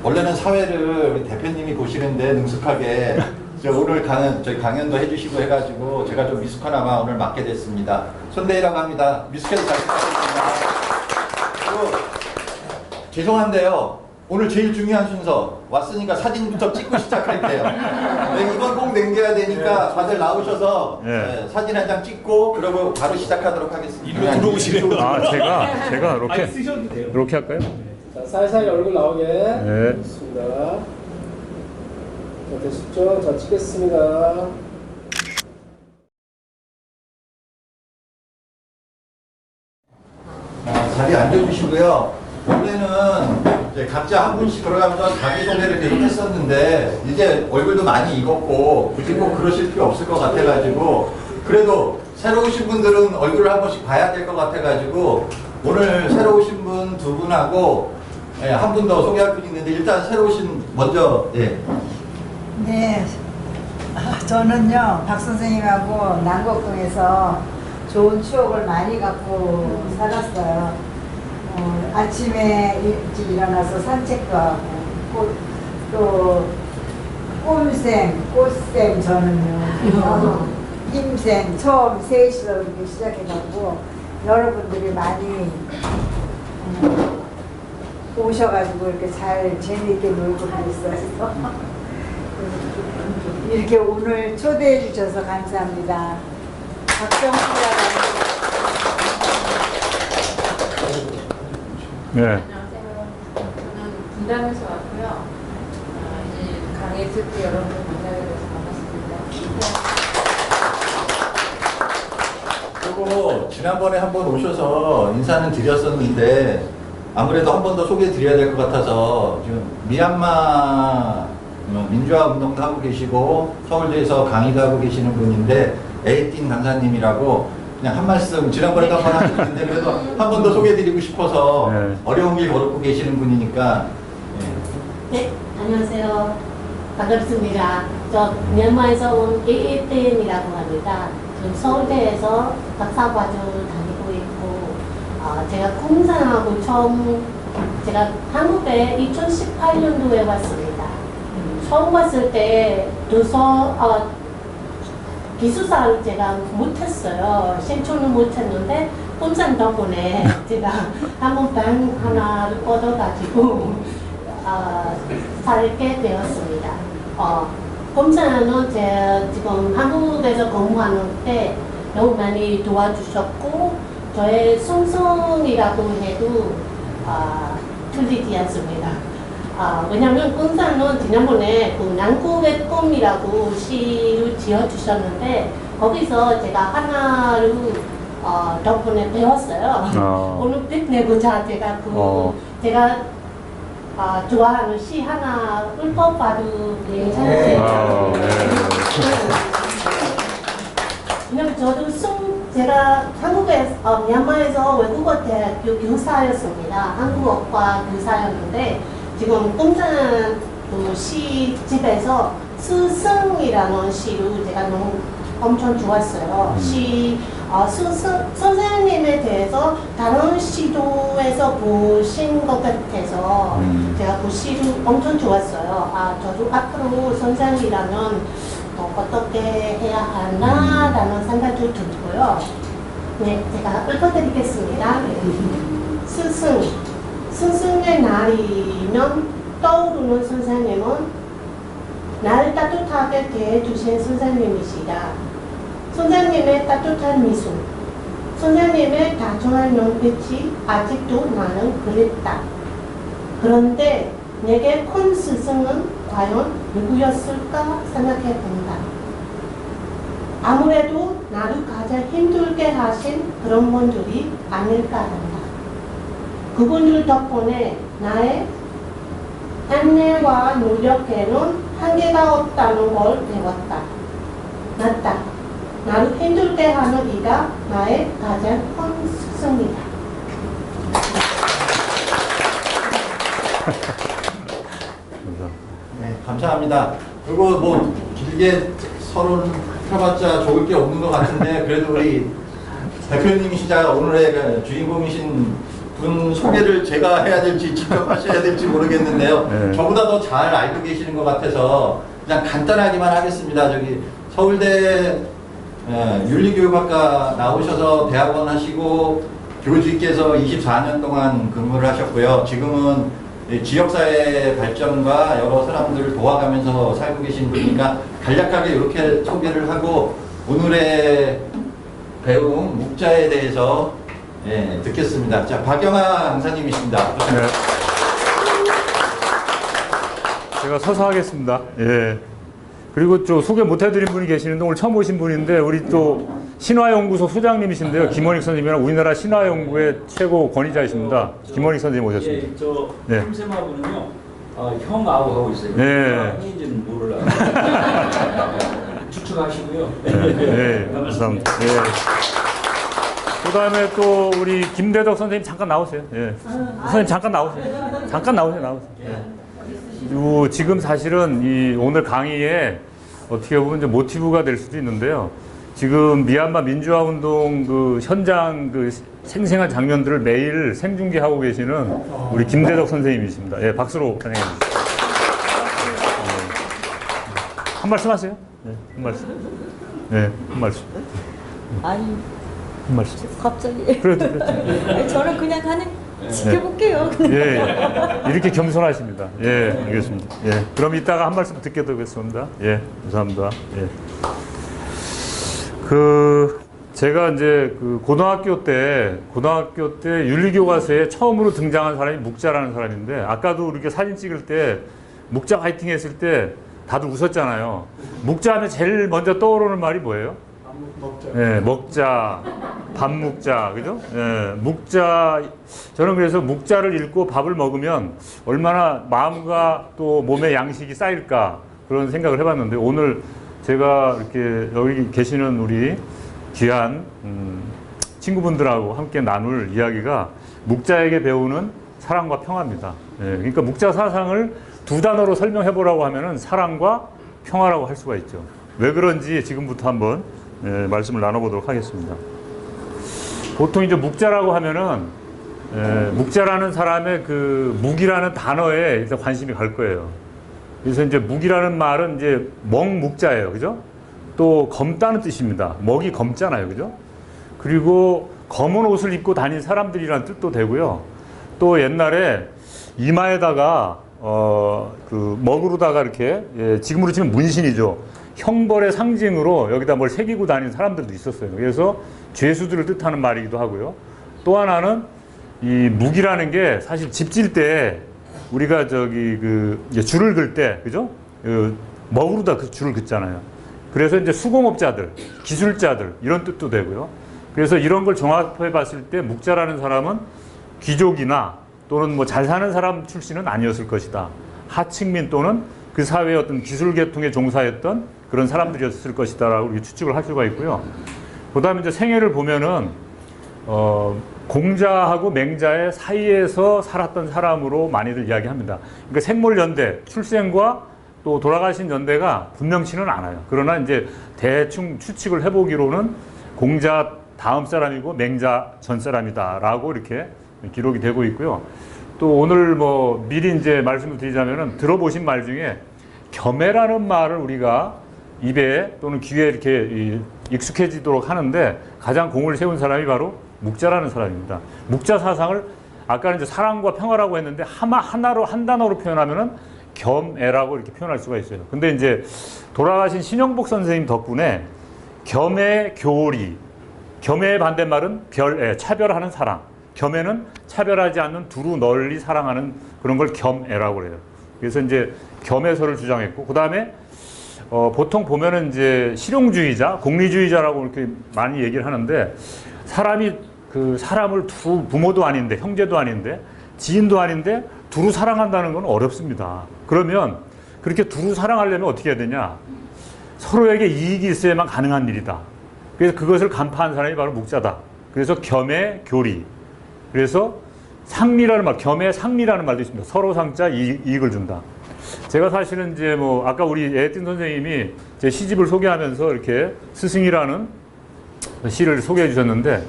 원래는 사회를 우리 대표님이 보시는데 능숙하게 오늘 저희 강연도 해주시고 해가지고 제가 좀 미숙하나마 오늘 맡게 됐습니다. 손대희라고 합니다. 미숙해서 잘 부탁드립니다. 그리고 죄송한데요. 오늘 제일 중요한 순서 왔으니까 사진부터 찍고 시작할게요. 네, 이건 꼭 남겨야 되니까 다들 나오셔서 네, 사진 한 장 찍고 그러고 바로 시작하도록 하겠습니다. 일로 들어오시네요. 아, 제가 이렇게 아니, 쓰셔도 돼요. 이렇게 할까요? 자, 살살 얼굴 나오게. 네. 좋습니다. 자, 되셨죠? 자, 찍겠습니다. 자리에 앉아주시고요. 원래는 이제 각자 한 분씩 걸어가면서 자기소개를 계속 했었는데 이제 얼굴도 많이 익었고 굳이 꼭 그러실 필요 없을 것 같아가지고 그래도 새로 오신 분들은 얼굴을 한 번씩 봐야 될 것 같아가지고 오늘 새로 오신 분 두 분하고 한 분 더 소개할 분이 있는데 일단 새로 오신 먼저 예. 네, 저는요 박 선생님하고 남곡동에서 좋은 추억을 많이 갖고 살았어요. 아침에 일찍 일어나서 산책도 하고 또 꼼생, 꽃생 저는요 힘생 처음 3시로 이렇게 시작해갖고 여러분들이 많이 오셔가지고 이렇게 잘 재미있게 놀고 그랬어요. 이렇게 오늘 초대해 주셔서 감사합니다. 박정수라고 합니다. 네. 안녕하세요. 저는 분당에서 왔고요. 이제 강의 듣고 여러분 만나게 돼서 반갑습니다. 그리고 지난번에 한 번 오셔서 인사는 드렸었는데 아무래도 한 번 더 소개해 드려야 될 것 같아서 지금 미얀마 민주화 운동도 하고 계시고 서울대에서 강의도 하고 계시는 분인데 에이틴 강사님이라고 그냥 한 말씀 지난번에도 한 번 하셨는데 그래도 한 번 더 소개해 드리고 싶어서 네. 어려운 길 걸고 계시는 분이니까 네, 안녕하세요. 반갑습니다. 저 미얀마에서 온 에이틴이라고 합니다. 지금 서울대에서 박사과정 다니고 있고 제가 공산하고 제가 한국에 2018년도에 왔습니다. 처음 왔을 때 기숙사를 제가 못했어요. 신청을 못했는데 공산 덕분에 제가 한번 방 하나를 얻어가지고 살게 되었습니다. 공산은 제가 지금 한국에서 근무하는 때 너무 많이 도와주셨고 저의 송성이라고 해도 틀리지 않습니다. 왜냐면 공산은 지난번에 그 난국의 꿈이라고 시를 지어주셨는데 거기서 제가 하나를 덕분에 배웠어요. 오늘 빛내고자 제가 제가 좋아하는 시 하나 읊어봐도 괜찮으세요? 왜냐면 저도 제가 한국에서 미얀마에서 외국어 대학교 교사였습니다. 한국어과 교사였는데 지금 공산 그 시집에서 스승이라는 시를 제가 너무 엄청 좋았어요. 선생님에 대해서 다른 시도에서 보신 것 같아서 제가 그 시를 엄청 좋았어요. 저도 앞으로 선생이라면 어떻게 해야 하나라는 생각도 들고요. 네, 제가 읽어드리겠습니다. 스승의 날이면 떠오르는 선생님은 나를 따뜻하게 대해주신 선생님이시다. 선생님의 따뜻한 미소, 선생님의 다정한 눈빛이 아직도 나는 그립다. 그런데 내게 큰 스승은 과연 누구였을까 생각해본다. 아무래도 나를 가장 힘들게 하신 그런 분들이 아닐까 한다. 그분들 덕분에 나의 안내와 노력에는 한계가 없다는 걸 배웠다. 맞다. 나를 힘들게 하는 이가 나의 가장 큰 스승이다. 네, 감사합니다. 그리고 뭐 길게 서로 펴봤자 좋을 게 없는 것 같은데 그래도 우리 대표님이시자 오늘의 주인공이신 분 소개를 제가 해야 될지 직접 하셔야 될지 모르겠는데요. 네. 저보다 더 잘 알고 계시는 것 같아서 그냥 간단하게만 하겠습니다. 저기 서울대 윤리교육학과 나오셔서 대학원 하시고 교주께서 24년 동안 근무를 하셨고요. 지금은 지역사회 발전과 여러 사람들을 도와가면서 살고 계신 분이니까 간략하게 이렇게 소개를 하고 오늘의 배움 묵자에 대해서 듣겠습니다. 자, 박영아 강사님이십니다. 네. 제가 서서 하겠습니다. 예. 그리고 또 소개 못 해드린 분이 계시는데 오늘 처음 오신 분인데 우리 또 신화연구소 소장님이신데요. 김원익 선생님이랑 우리나라 신화연구의 최고 권위자이십니다. 김원익 선생님 오셨습니다. 예, 저 네. 탐세마부는요 형 아우 하고 있어요. 네. 형인지는 모르려. 추측하시고요. 네, 감사합니다. 네. 그 다음에 또 우리 김대덕 선생님 잠깐 나오세요. 예. 선생님 잠깐 나오세요. 잠깐 나오세요. 예. 지금 사실은 이 오늘 강의에 어떻게 보면 이제 모티브가 될 수도 있는데요. 지금 미얀마 민주화 운동 그 현장 그 생생한 장면들을 매일 생중계하고 계시는 우리 김대덕 선생님이십니다. 예, 박수로 환영해 주시죠. 한 말씀 하세요. 네, 한 말씀. 네, 한 말씀. 아니 한 말씀. 갑자기 그래도 그렇죠. 저는 그냥 지켜볼게요. 예, 예. 이렇게 겸손하십니다. 예, 알겠습니다. 예. 그럼 이따가 한 말씀 듣게 되겠습니다. 예, 감사합니다. 예. 제가 이제 고등학교 때 윤리교과서에 처음으로 등장한 사람이 묵자라는 사람인데, 아까도 이렇게 사진 찍을 때 묵자 화이팅 했을 때 다들 웃었잖아요. 묵자 하면 제일 먼저 떠오르는 말이 뭐예요? 예, 먹자, 밥 묵자, 그죠? 예, 묵자. 저는 그래서 묵자를 읽고 밥을 먹으면 얼마나 마음과 또 몸의 양식이 쌓일까 그런 생각을 해봤는데, 오늘 제가 이렇게 여기 계시는 우리 귀한 친구분들하고 함께 나눌 이야기가 묵자에게 배우는 사랑과 평화입니다. 예, 그러니까 묵자 사상을 두 단어로 설명해 보라고 하면은 사랑과 평화라고 할 수가 있죠. 왜 그런지 지금부터 한번 말씀을 나눠보도록 하겠습니다. 보통 이제 묵자라고 하면은 묵자라는 사람의 그 묵이라는 단어에 일단 관심이 갈 거예요. 그래서 이제 묵이라는 말은 이제 먹묵자예요, 그죠? 또 검다는 뜻입니다. 먹이 검잖아요, 그죠? 그리고 검은 옷을 입고 다닌 사람들이라는 뜻도 되고요. 또 옛날에 이마에다가 먹으로다가 이렇게 지금으로 치면 문신이죠. 형벌의 상징으로 여기다 뭘 새기고 다니는 사람들도 있었어요. 그래서 죄수들을 뜻하는 말이기도 하고요. 또 하나는 이 묵이라는 게 사실 집 질 때 우리가 줄을 긋을 때, 그죠? 먹으로다 그 줄을 긋잖아요. 그래서 이제 수공업자들, 기술자들 이런 뜻도 되고요. 그래서 이런 걸 종합해 봤을 때 묵자라는 사람은 귀족이나 또는 뭐 잘 사는 사람 출신은 아니었을 것이다. 하층민 또는 그 사회의 어떤 기술 계통에 종사했던 그런 사람들이었을 것이다라고 이렇게 추측을 할 수가 있고요. 그다음에 이제 생애를 보면은 공자하고 맹자의 사이에서 살았던 사람으로 많이들 이야기합니다. 그러니까 생몰연대, 출생과 또 돌아가신 연대가 분명치는 않아요. 그러나 이제 대충 추측을 해보기로는 공자 다음 사람이고 맹자 전 사람이다라고 이렇게 기록이 되고 있고요. 또 오늘 뭐 미리 이제 말씀을 드리자면은 들어보신 말 중에 겸해라는 말을 우리가 입에 또는 귀에 이렇게 익숙해지도록 하는데 가장 공을 세운 사람이 바로 묵자라는 사람입니다. 묵자 사상을 아까는 이제 사랑과 평화라고 했는데 한 단어로 표현하면은 겸애라고 이렇게 표현할 수가 있어요. 근데 이제 돌아가신 신영복 선생님 덕분에 겸애 교리, 겸애의 반대말은 별애, 차별하는 사랑. 겸애는 차별하지 않는 두루 널리 사랑하는 그런 걸 겸애라고 그래요. 그래서 이제 겸애설을 주장했고, 그 다음에 보통 보면은 이제 실용주의자, 공리주의자라고 이렇게 많이 얘기를 하는데, 사람이 그 사람을 부모도 아닌데, 형제도 아닌데, 지인도 아닌데 두루 사랑한다는 건 어렵습니다. 그러면 그렇게 두루 사랑하려면 어떻게 해야 되냐? 서로에게 이익이 있어야만 가능한 일이다. 그래서 그것을 간파한 사람이 바로 묵자다. 그래서 겸애 교리. 그래서 상리라는 말, 겸애 상리라는 말도 있습니다. 서로 상자 이익을 준다. 제가 사실은 이제 뭐 아까 우리 에틴 선생님이 제 시집을 소개하면서 이렇게 스승이라는 시를 소개해 주셨는데,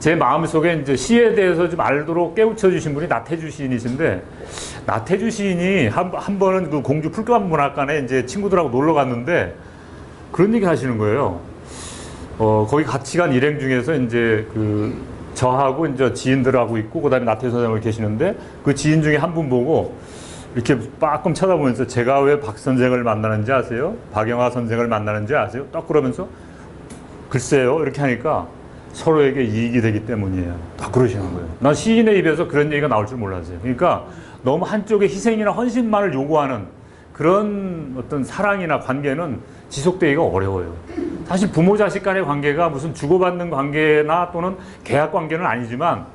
제 마음속에 이제 시에 대해서 좀 알도록 깨우쳐 주신 분이 나태주 시인이신데, 나태주 시인이 한 번은 그 공주 풀감문학관에 이제 친구들하고 놀러 갔는데 그런 얘기 하시는 거예요. 거기 같이 간 일행 중에서 이제 그 저하고 이제 지인들하고 있고, 그 다음에 나태주 선생님이 계시는데, 그 지인 중에 한 분 보고 이렇게 빠끔 쳐다보면서 제가 왜 박 선생을 만나는지 아세요? 박영하 선생을 만나는지 아세요? 딱 그러면서 글쎄요 이렇게 하니까 서로에게 이익이 되기 때문이에요. 딱 그러시는 거예요. 난 시인의 입에서 그런 얘기가 나올 줄 몰랐어요. 그러니까 너무 한쪽에 희생이나 헌신만을 요구하는 그런 어떤 사랑이나 관계는 지속되기가 어려워요. 사실 부모 자식 간의 관계가 무슨 주고받는 관계나 또는 계약 관계는 아니지만,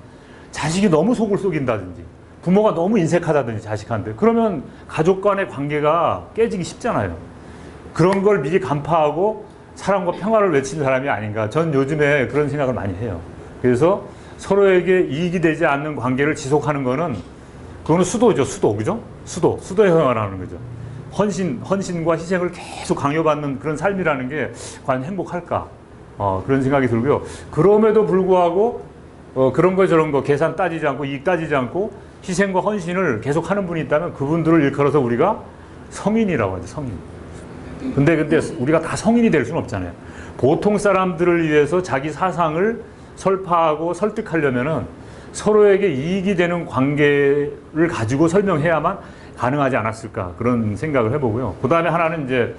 자식이 너무 속을 속인다든지 부모가 너무 인색하다든지 자식한테, 그러면 가족 간의 관계가 깨지기 쉽잖아요. 그런 걸 미리 간파하고 사랑과 평화를 외치는 사람이 아닌가. 전 요즘에 그런 생각을 많이 해요. 그래서 서로에게 이익이 되지 않는 관계를 지속하는 거는, 그거는 수도죠. 수도. 그죠? 수도에 해당하는 거죠. 헌신과 희생을 계속 강요받는 그런 삶이라는 게 과연 행복할까? 그런 생각이 들고요. 그럼에도 불구하고 그런 거 저런 거 계산 따지지 않고 이익 따지지 않고 희생과 헌신을 계속 하는 분이 있다면, 그분들을 일컬어서 우리가 성인이라고 하죠. 성인. 근데 우리가 다 성인이 될 수는 없잖아요. 보통 사람들을 위해서 자기 사상을 설파하고 설득하려면은 서로에게 이익이 되는 관계를 가지고 설명해야만 가능하지 않았을까, 그런 생각을 해보고요. 그 다음에 하나는 이제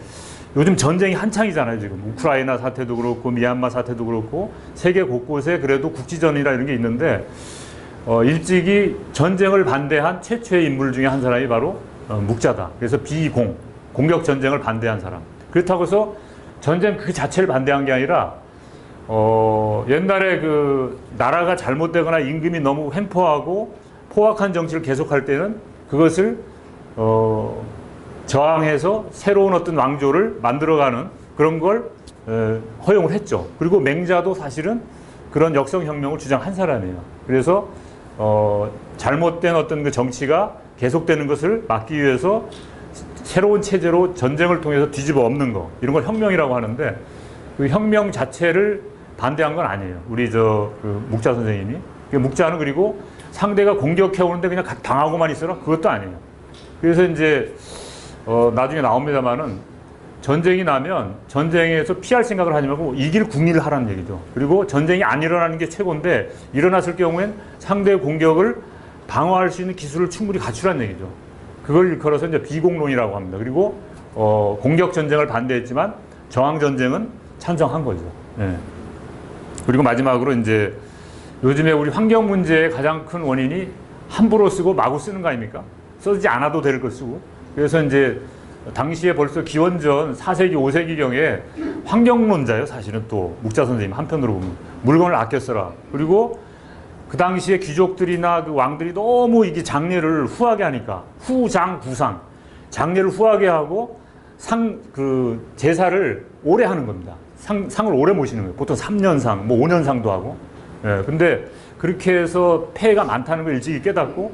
요즘 전쟁이 한창이잖아요. 지금 우크라이나 사태도 그렇고 미얀마 사태도 그렇고 세계 곳곳에 그래도 국지전이라 이런 게 있는데, 일찍이 전쟁을 반대한 최초의 인물 중에 한 사람이 바로 묵자다. 그래서 공격 전쟁을 반대한 사람. 그렇다고 해서 전쟁 그 자체를 반대한 게 아니라, 옛날에 그 나라가 잘못되거나 임금이 너무 횡포하고 포악한 정치를 계속할 때는 그것을 저항해서 새로운 어떤 왕조를 만들어가는 그런 걸 허용을 했죠. 그리고 맹자도 사실은 그런 역성혁명을 주장한 사람이에요. 그래서 잘못된 어떤 그 정치가 계속되는 것을 막기 위해서 새로운 체제로 전쟁을 통해서 뒤집어 엎는 거, 이런 걸 혁명이라고 하는데, 그 혁명 자체를 반대한 건 아니에요. 우리 그 묵자 선생님이. 묵자는 그리고 상대가 공격해 오는데 그냥 당하고만 있어라? 그것도 아니에요. 그래서 이제 나중에 나옵니다만은, 전쟁이 나면 전쟁에서 피할 생각을 하지 말고 이길 궁리를 하라는 얘기죠. 그리고 전쟁이 안 일어나는 게 최고인데, 일어났을 경우엔 상대의 공격을 방어할 수 있는 기술을 충분히 갖추라는 얘기죠. 그걸 일컬어서 이제 비공론이라고 합니다. 그리고 공격 전쟁을 반대했지만 저항 전쟁은 찬성한 거죠. 예. 그리고 마지막으로 이제 요즘에 우리 환경 문제의 가장 큰 원인이 함부로 쓰고 마구 쓰는 거 아닙니까? 쓰지 않아도 될 걸 쓰고. 그래서 이제 당시에 벌써 기원전 4세기, 5세기경에 환경론자예요. 사실은 또 묵자 선생님 한편으로 보면 물건을 아껴 써라. 그리고 그 당시에 귀족들이나 그 왕들이 너무 이게 장례를 후하게 하니까, 후장, 장례를 후하게 하고 제사를 오래 하는 겁니다. 상을 오래 모시는 거예요. 보통 3년상, 뭐 5년상도 하고. 예, 근데 그렇게 해서 폐해가 많다는 걸 일찍이 깨닫고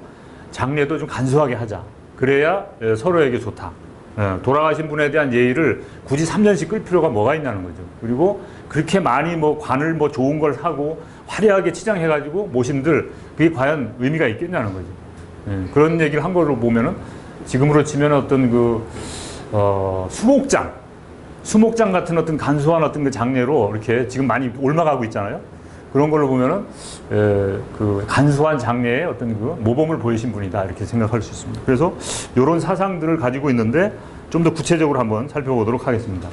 장례도 좀 간소하게 하자. 그래야 서로에게 좋다. 예, 돌아가신 분에 대한 예의를 굳이 3년씩 끌 필요가 뭐가 있냐는 거죠. 그리고 그렇게 많이 뭐 관을 뭐 좋은 걸 사고 화려하게 치장해가지고 모신들, 그게 과연 의미가 있겠냐는 거죠. 예, 그런 얘기를 한 걸로 보면은, 지금으로 치면 어떤 수목장 같은 어떤 간소한 어떤 그 장례로 이렇게 지금 많이 옮아가고 있잖아요. 그런 걸로 보면은 그 간소한 장례의 어떤 그 모범을 보이신 분이다, 이렇게 생각할 수 있습니다. 그래서 이런 사상들을 가지고 있는데 좀 더 구체적으로 한번 살펴보도록 하겠습니다.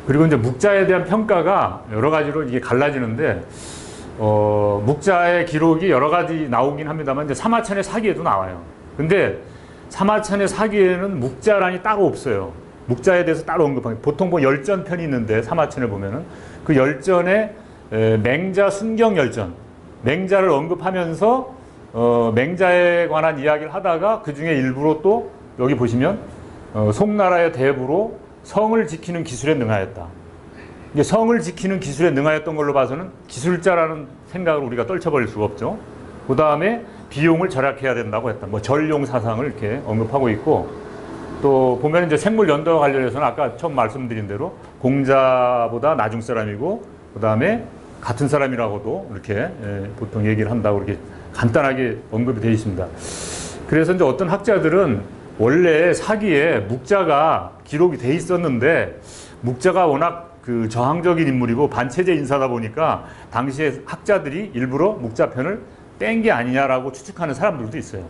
그리고 이제 묵자에 대한 평가가 여러 가지로 이게 갈라지는데, 묵자의 기록이 여러 가지 나오긴 합니다만, 이제 사마천의 사기에도 나와요. 근데 사마천의 사기에는 묵자란이 따로 없어요. 묵자에 대해서 따로 언급하는, 보통 뭐 열전편이 있는데 사마천에 보면은 그 열전에 맹자 순경 열전, 맹자를 언급하면서 맹자에 관한 이야기를 하다가 그 중에 일부로 또 여기 보시면 송나라의 대부로 성을 지키는 기술에 능하였다. 이게 성을 지키는 기술에 능하였던 걸로 봐서는 기술자라는 생각을 우리가 떨쳐버릴 수가 없죠. 그 다음에 비용을 절약해야 된다고 했다. 뭐 전용 사상을 이렇게 언급하고 있고, 또 보면 이제 생물 연도와 관련해서는 아까 처음 말씀드린 대로 공자보다 나중 사람이고, 그 다음에 같은 사람이라고도 이렇게 보통 얘기를 한다고 이렇게 간단하게 언급이 되어 있습니다. 그래서 이제 어떤 학자들은 원래 사기에 묵자가 기록이 돼 있었는데 묵자가 워낙 그 저항적인 인물이고 반체제 인사다 보니까 당시에 학자들이 일부러 묵자 편을 뺀 게 아니냐라고 추측하는 사람들도 있어요.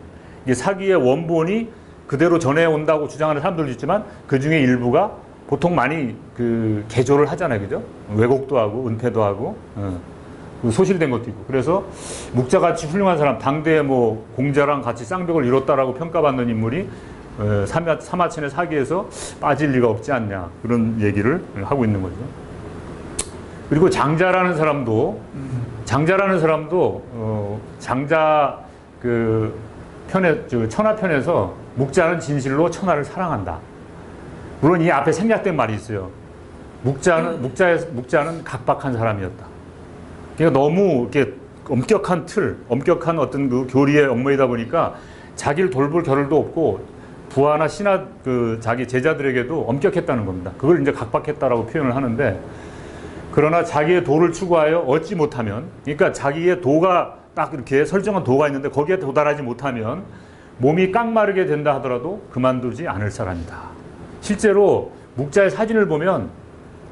이게 사기의 원본이 그대로 전해온다고 주장하는 사람들도 있지만 그 중에 일부가 보통 많이 그 개조를 하잖아요, 그죠? 왜곡도 하고 은폐도 하고 소실된 것도 있고. 그래서 묵자같이 훌륭한 사람, 당대에 뭐 공자랑 같이 쌍벽을 이뤘다라고 평가받는 인물이 사마천의 사기에서 빠질 리가 없지 않냐, 그런 얘기를 하고 있는 거죠. 그리고 장자라는 사람도 장자 그 편에, 천하 편에서 묵자는 진실로 천하를 사랑한다. 물론 이 앞에 생략된 말이 있어요. 묵자는 각박한 사람이었다. 그러니까 너무 이렇게 엄격한 어떤 그 교리의 업무이다 보니까 자기를 돌볼 겨를도 없고 부하나 신하 그 자기 제자들에게도 엄격했다는 겁니다. 그걸 이제 각박했다라고 표현을 하는데, 그러나 자기의 도를 추구하여 얻지 못하면, 그러니까 자기의 도가 딱 이렇게 설정한 도가 있는데 거기에 도달하지 못하면 몸이 깡마르게 된다 하더라도 그만두지 않을 사람이다. 실제로 묵자의 사진을 보면,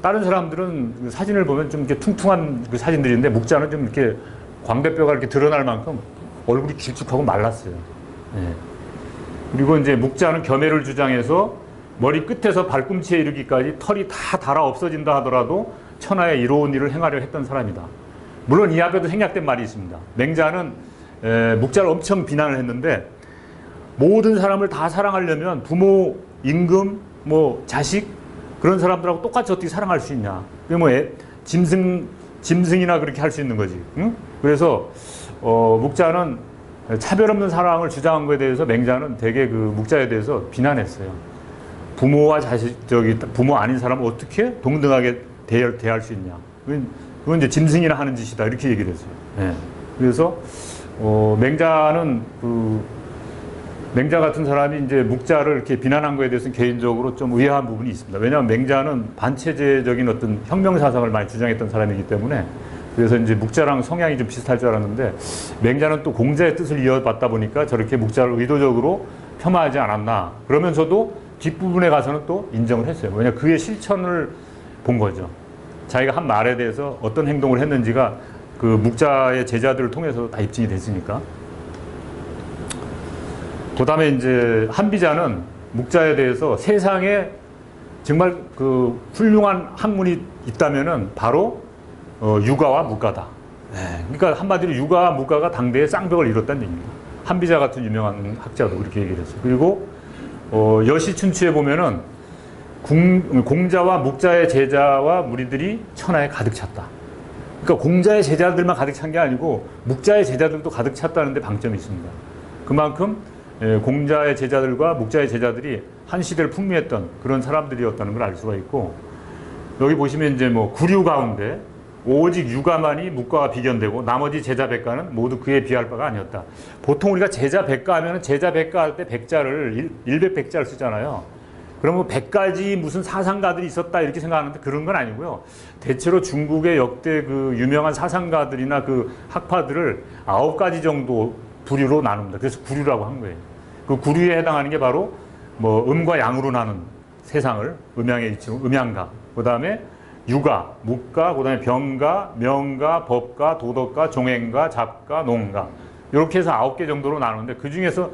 다른 사람들은 그 사진을 보면 좀 이렇게 퉁퉁한 그 사진들인데 묵자는 좀 이렇게 광대뼈가 이렇게 드러날 만큼 얼굴이 길쭉하고 말랐어요. 예. 그리고 이제 묵자는 겸해를 주장해서 머리 끝에서 발꿈치에 이르기까지 털이 다 닳아 없어진다 하더라도 천하에 이로운 일을 행하려 했던 사람이다. 물론 이 앞에도 생략된 말이 있습니다. 맹자는 묵자를 엄청 비난을 했는데, 모든 사람을 다 사랑하려면 부모, 임금, 뭐 자식, 그런 사람들하고 똑같이 어떻게 사랑할 수 있냐. 그게 뭐 짐승이나 그렇게 할 수 있는 거지. 응? 그래서 묵자는 차별 없는 사랑을 주장한 것에 대해서 맹자는 되게 그 묵자에 대해서 비난했어요. 부모와 자식, 부모 아닌 사람을 어떻게 동등하게 대할 수 있냐. 그건 이제 짐승이나 하는 짓이다. 이렇게 얘기를 했어요. 네. 그래서 맹자는 맹자 같은 사람이 이제 묵자를 이렇게 비난한 거에 대해서는 개인적으로 좀 의아한 부분이 있습니다. 왜냐하면 맹자는 반체제적인 어떤 혁명 사상을 많이 주장했던 사람이기 때문에, 그래서 이제 묵자랑 성향이 좀 비슷할 줄 알았는데, 맹자는 또 공자의 뜻을 이어받다 보니까 저렇게 묵자를 의도적으로 폄하하지 않았나. 그러면서도 뒷부분에 가서는 또 인정을 했어요. 왜냐하면 그의 실천을 본 거죠. 자기가 한 말에 대해서 어떤 행동을 했는지가 그 묵자의 제자들을 통해서 다 입증이 됐으니까. 그 다음에 이제 한비자는 묵자에 대해서 세상에 정말 그 훌륭한 학문이 있다면은 바로 유가와 묵가다. 네. 그러니까 한마디로 유가와 묵가가 당대에 쌍벽을 이뤘다는 얘기입니다. 한비자 같은 유명한 학자도 그렇게 얘기를 했어요. 그리고 여시춘추에 보면은 공자와 묵자의 제자와 무리들이 천하에 가득 찼다. 그러니까 공자의 제자들만 가득 찬 게 아니고 묵자의 제자들도 가득 찼다는 데 방점이 있습니다. 그만큼 공자의 제자들과 묵자의 제자들이 한 시대를 풍미했던 그런 사람들이었다는 걸 알 수가 있고, 여기 보시면 이제 뭐 구류 가운데 오직 유가만이 묵가와 비견되고 나머지 제자 백가는 모두 그에 비할 바가 아니었다. 보통 우리가 제자 백가 하면 제자 백가 할 때 백자를 일백백자를 쓰잖아요. 그러면 100가지 무슨 사상가들이 있었다 이렇게 생각하는데 그런 건 아니고요. 대체로 중국의 역대 그 유명한 사상가들이나 그 학파들을 9가지 정도 부류로 나눕니다. 그래서 구류라고 한 거예요. 그 구류에 해당하는 게 바로 뭐 음과 양으로 나눈 세상을 음양의 이치로 음양가, 그 다음에 유가, 묵가, 그 다음에 병가, 명가, 법가, 도덕가, 종행가, 잡가, 농가, 이렇게 해서 9개 정도로 나누는데, 그 중에서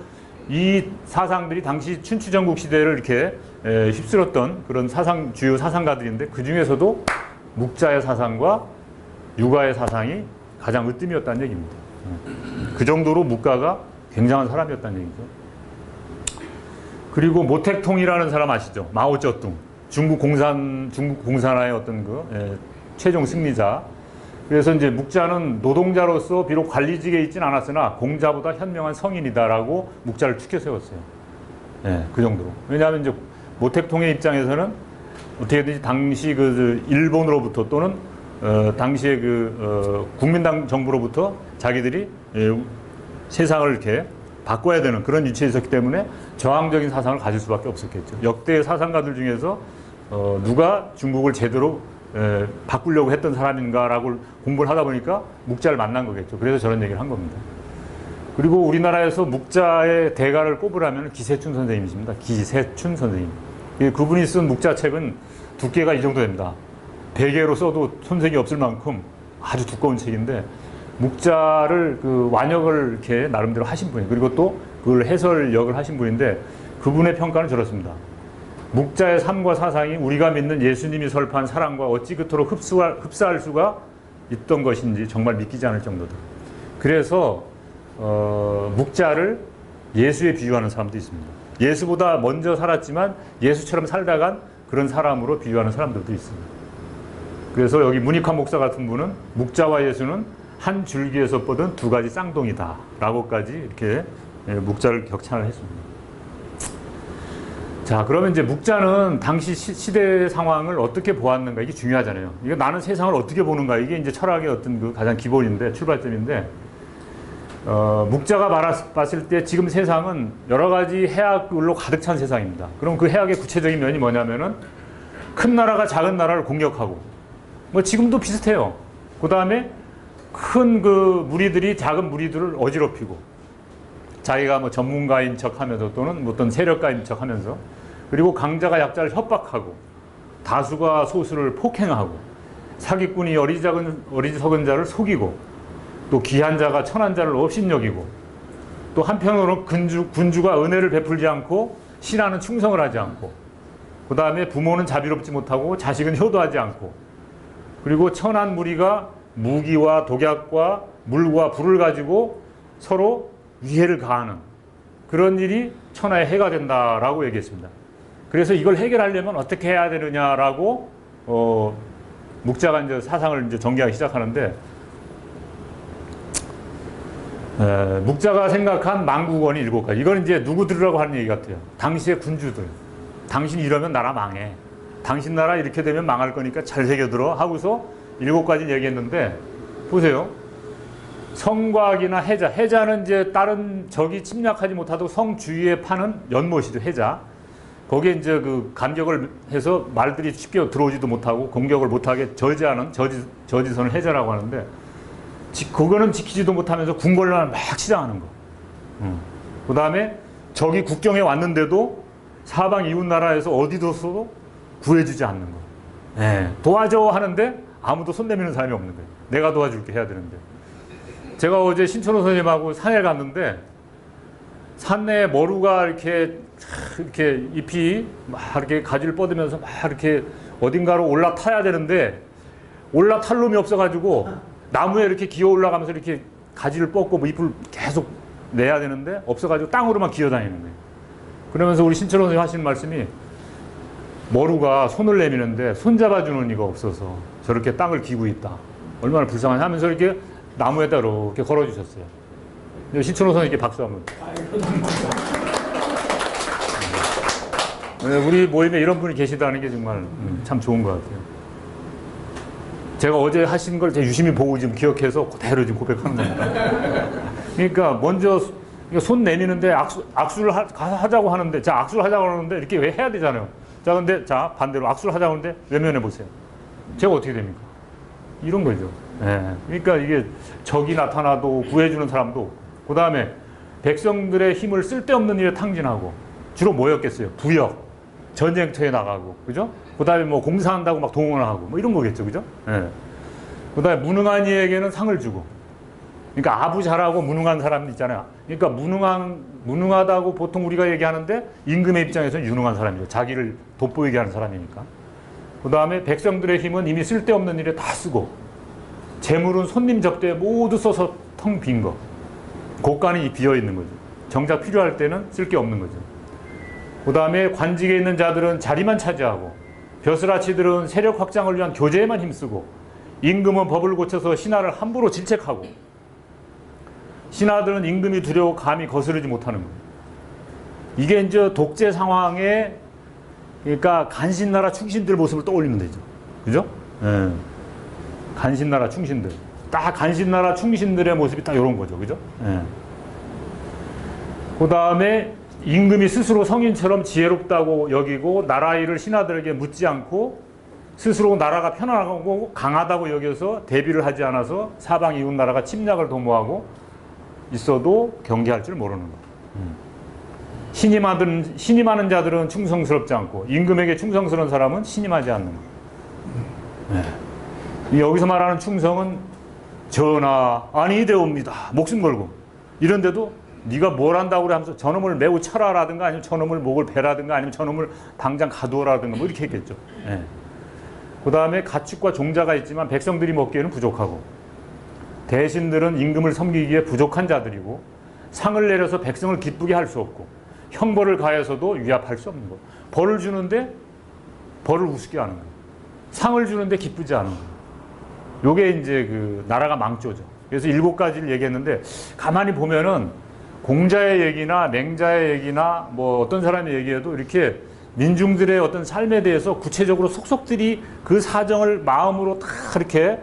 이 사상들이 당시 춘추전국 시대를 이렇게 휩쓸었던 그런 주요 사상가들인데, 그 중에서도 묵자의 사상과 유가의 사상이 가장 으뜸이었다는 얘기입니다. 그 정도로 묵가가 굉장한 사람이었다는 얘기죠. 그리고 모택통이라는 사람 아시죠? 마오쩌둥. 중국 공산화의 어떤 최종 승리자. 그래서 이제 묵자는 노동자로서 비록 관리직에 있진 않았으나 공자보다 현명한 성인이다라고 묵자를 추켜 세웠어요. 네, 그 정도로. 왜냐하면 이제 모택통의 입장에서는 어떻게든지 당시 그 일본으로부터 또는 당시의 국민당 정부로부터 자기들이 세상을 이렇게 바꿔야 되는 그런 위치에 있었기 때문에 저항적인 사상을 가질 수밖에 없었겠죠. 역대 사상가들 중에서 누가 중국을 제대로 바꾸려고 했던 사람인가라고 공부를 하다 보니까 묵자를 만난 거겠죠. 그래서 저런 얘기를 한 겁니다. 그리고 우리나라에서 묵자의 대가를 꼽으라면 기세춘 선생님이십니다. 기세춘 선생님. 그분이 쓴 묵자 책은 두께가 이 정도 됩니다. 베개로 써도 손색이 없을 만큼 아주 두꺼운 책인데 묵자를 그 완역을 이렇게 나름대로 하신 분이에요. 그리고 또 그걸 해설역을 하신 분인데 그분의 평가는 저렇습니다. 묵자의 삶과 사상이 우리가 믿는 예수님이 설파한 사랑과 어찌 그토록 흡사할 수가 있던 것인지 정말 믿기지 않을 정도다. 그래서 묵자를 예수에 비유하는 사람도 있습니다. 예수보다 먼저 살았지만 예수처럼 살다간 그런 사람으로 비유하는 사람들도 있습니다. 그래서 여기 문익환 목사 같은 분은 묵자와 예수는 한 줄기에서 뻗은 두 가지 쌍둥이다 라고까지 이렇게 묵자를 격찬을 했습니다. 자, 그러면 이제 묵자는 당시 시대 상황을 어떻게 보았는가 이게 중요하잖아요. 이게 나는 세상을 어떻게 보는가 이게 이제 철학의 어떤 그 가장 기본인데 출발점인데 묵자가 봤을 때 지금 세상은 여러 가지 해악으로 가득 찬 세상입니다. 그럼 그 해악의 구체적인 면이 뭐냐면은 큰 나라가 작은 나라를 공격하고 뭐 지금도 비슷해요. 그 다음에 큰 그 무리들이 작은 무리들을 어지럽히고 자기가 뭐 전문가인 척 하면서 또는 어떤 세력가인 척 하면서 그리고 강자가 약자를 협박하고 다수가 소수를 폭행하고 사기꾼이 어리석은 자를 속이고 또 귀한 자가 천한 자를 업신여기고 또 한편으로는 군주가 은혜를 베풀지 않고 신하는 충성을 하지 않고 그 다음에 부모는 자비롭지 못하고 자식은 효도하지 않고 그리고 천한 무리가 무기와 독약과 물과 불을 가지고 서로 위해를 가하는 그런 일이 천하의 해가 된다라고 얘기했습니다. 그래서 이걸 해결하려면 어떻게 해야 되느냐라고 묵자가 이제 사상을 이제 전개하기 시작하는데 묵자가 생각한 만국원이 7가지. 이건 이제 누구 들으라고 하는 얘기 같아요. 당시의 군주들. 당신 이러면 나라 망해. 당신 나라 이렇게 되면 망할 거니까 잘 새겨들어 하고서 7가지 얘기했는데 보세요. 성곽이나 해자. 해자는 이제 다른 적이 침략하지 못하도록 성 주위에 파는 연못이죠. 해자. 거기에 이제 그 간격을 해서 말들이 쉽게 들어오지도 못하고 공격을 못하게 저지하는 저지선을 해자라고 하는데 그거는 지키지도 못하면서 궁궐을 막 치장하는 거. 그 다음에 적이 국경에 왔는데도 사방 이웃 나라에서 어디서도 구해주지 않는 거. 네. 도와줘 하는데 아무도 손 내미는 사람이 없는 거예요. 내가 도와줄게 해야 되는데. 제가 어제 신천호 선생님하고 산에 갔는데 산내에 머루가 이렇게 잎이 막 이렇게 가지를 뻗으면서 막 이렇게 어딘가로 올라타야 되는데 올라탈 놈이 없어가지고 나무에 이렇게 기어 올라가면서 이렇게 가지를 뻗고 뭐 잎을 계속 내야 되는데 없어가지고 땅으로만 기어다니는 거예요. 그러면서 우리 신천호 선생님 하시는 말씀이 머루가 손을 내미는데 손 잡아주는 이가 없어서 저렇게 땅을 기고 있다. 얼마나 불쌍하냐 하면서 이렇게 나무에다 이렇게 걸어주셨어요. 신천호 선생님께 박수 한번. 우리 모임에 이런 분이 계시다는 게 정말 참 좋은 것 같아요. 제가 어제 하신 걸 제가 유심히 보고 지금 기억해서 그대로 지금 고백하는 겁니다. 그러니까 먼저 손 내미는데 악수를 하자고 하는데 자 악수를 하자고 하는데 이렇게 왜 해야 되잖아요. 자 근데 자 반대로 악수를 하자고 하는데 외면해 보세요. 제가 어떻게 됩니까? 이런 거죠. 네. 그러니까 이게 적이 나타나도 구해주는 사람도 그 다음에 백성들의 힘을 쓸데없는 일에 탕진하고 주로 뭐였겠어요? 부역, 전쟁터에 나가고 그죠? 그 다음에 뭐 공사한다고 막 동원하고 뭐 이런 거겠죠, 그죠? 네. 그 다음에 무능한 이에게는 상을 주고 그러니까 아부 잘하고 무능한 사람 있잖아요. 그러니까 무능하다고 보통 우리가 얘기하는데 임금의 입장에서는 유능한 사람이죠. 자기를 돋보이게 하는 사람이니까. 그 다음에 백성들의 힘은 이미 쓸데없는 일에 다 쓰고 재물은 손님 접대에 모두 써서 텅 빈 거. 곳간이 비어 있는 거죠. 정작 필요할 때는 쓸 게 없는 거죠. 그 다음에 관직에 있는 자들은 자리만 차지하고 벼슬아치들은 세력 확장을 위한 교제에만 힘쓰고 임금은 법을 고쳐서 신하를 함부로 질책하고 신하들은 임금이 두려워 감히 거스르지 못하는 거예요. 이게 이제 독재 상황에 그러니까 간신나라 충신들 모습을 떠올리면 되죠. 그죠? 예. 간신나라 충신들. 딱 간신나라 충신들의 모습이 딱 이런 거죠. 그죠? 예. 그 다음에 임금이 스스로 성인처럼 지혜롭다고 여기고 나라 일을 신하들에게 묻지 않고 스스로 나라가 편안하고 강하다고 여겨서 대비를 하지 않아서 사방 이웃 나라가 침략을 도모하고 있어도 경계할 줄 모르는 것. 신임하는 자들은 충성스럽지 않고 임금에게 충성스러운 사람은 신임하지 않는 것. 네. 여기서 말하는 충성은 전하 아니되옵니다. 목숨 걸고 이런데도 네가 뭘 한다고 그래 하면서 저놈을 매우 쳐라라든가 아니면 저놈을 목을 베라든가 아니면 저놈을 당장 가두어라든가 뭐 이렇게 했겠죠. 네. 그 다음에 가축과 종자가 있지만 백성들이 먹기에는 부족하고 대신들은 임금을 섬기기에 부족한 자들이고 상을 내려서 백성을 기쁘게 할 수 없고 형벌을 가해서도 위압할 수 없는 것. 벌을 주는데 벌을 우습게 하는 것. 상을 주는데 기쁘지 않은 것. 요게 이제 그 나라가 망조죠. 그래서 7가지를 얘기했는데 가만히 보면은 공자의 얘기나 맹자의 얘기나 뭐 어떤 사람의 얘기에도 이렇게 민중들의 어떤 삶에 대해서 구체적으로 속속들이 그 사정을 마음으로 다 이렇게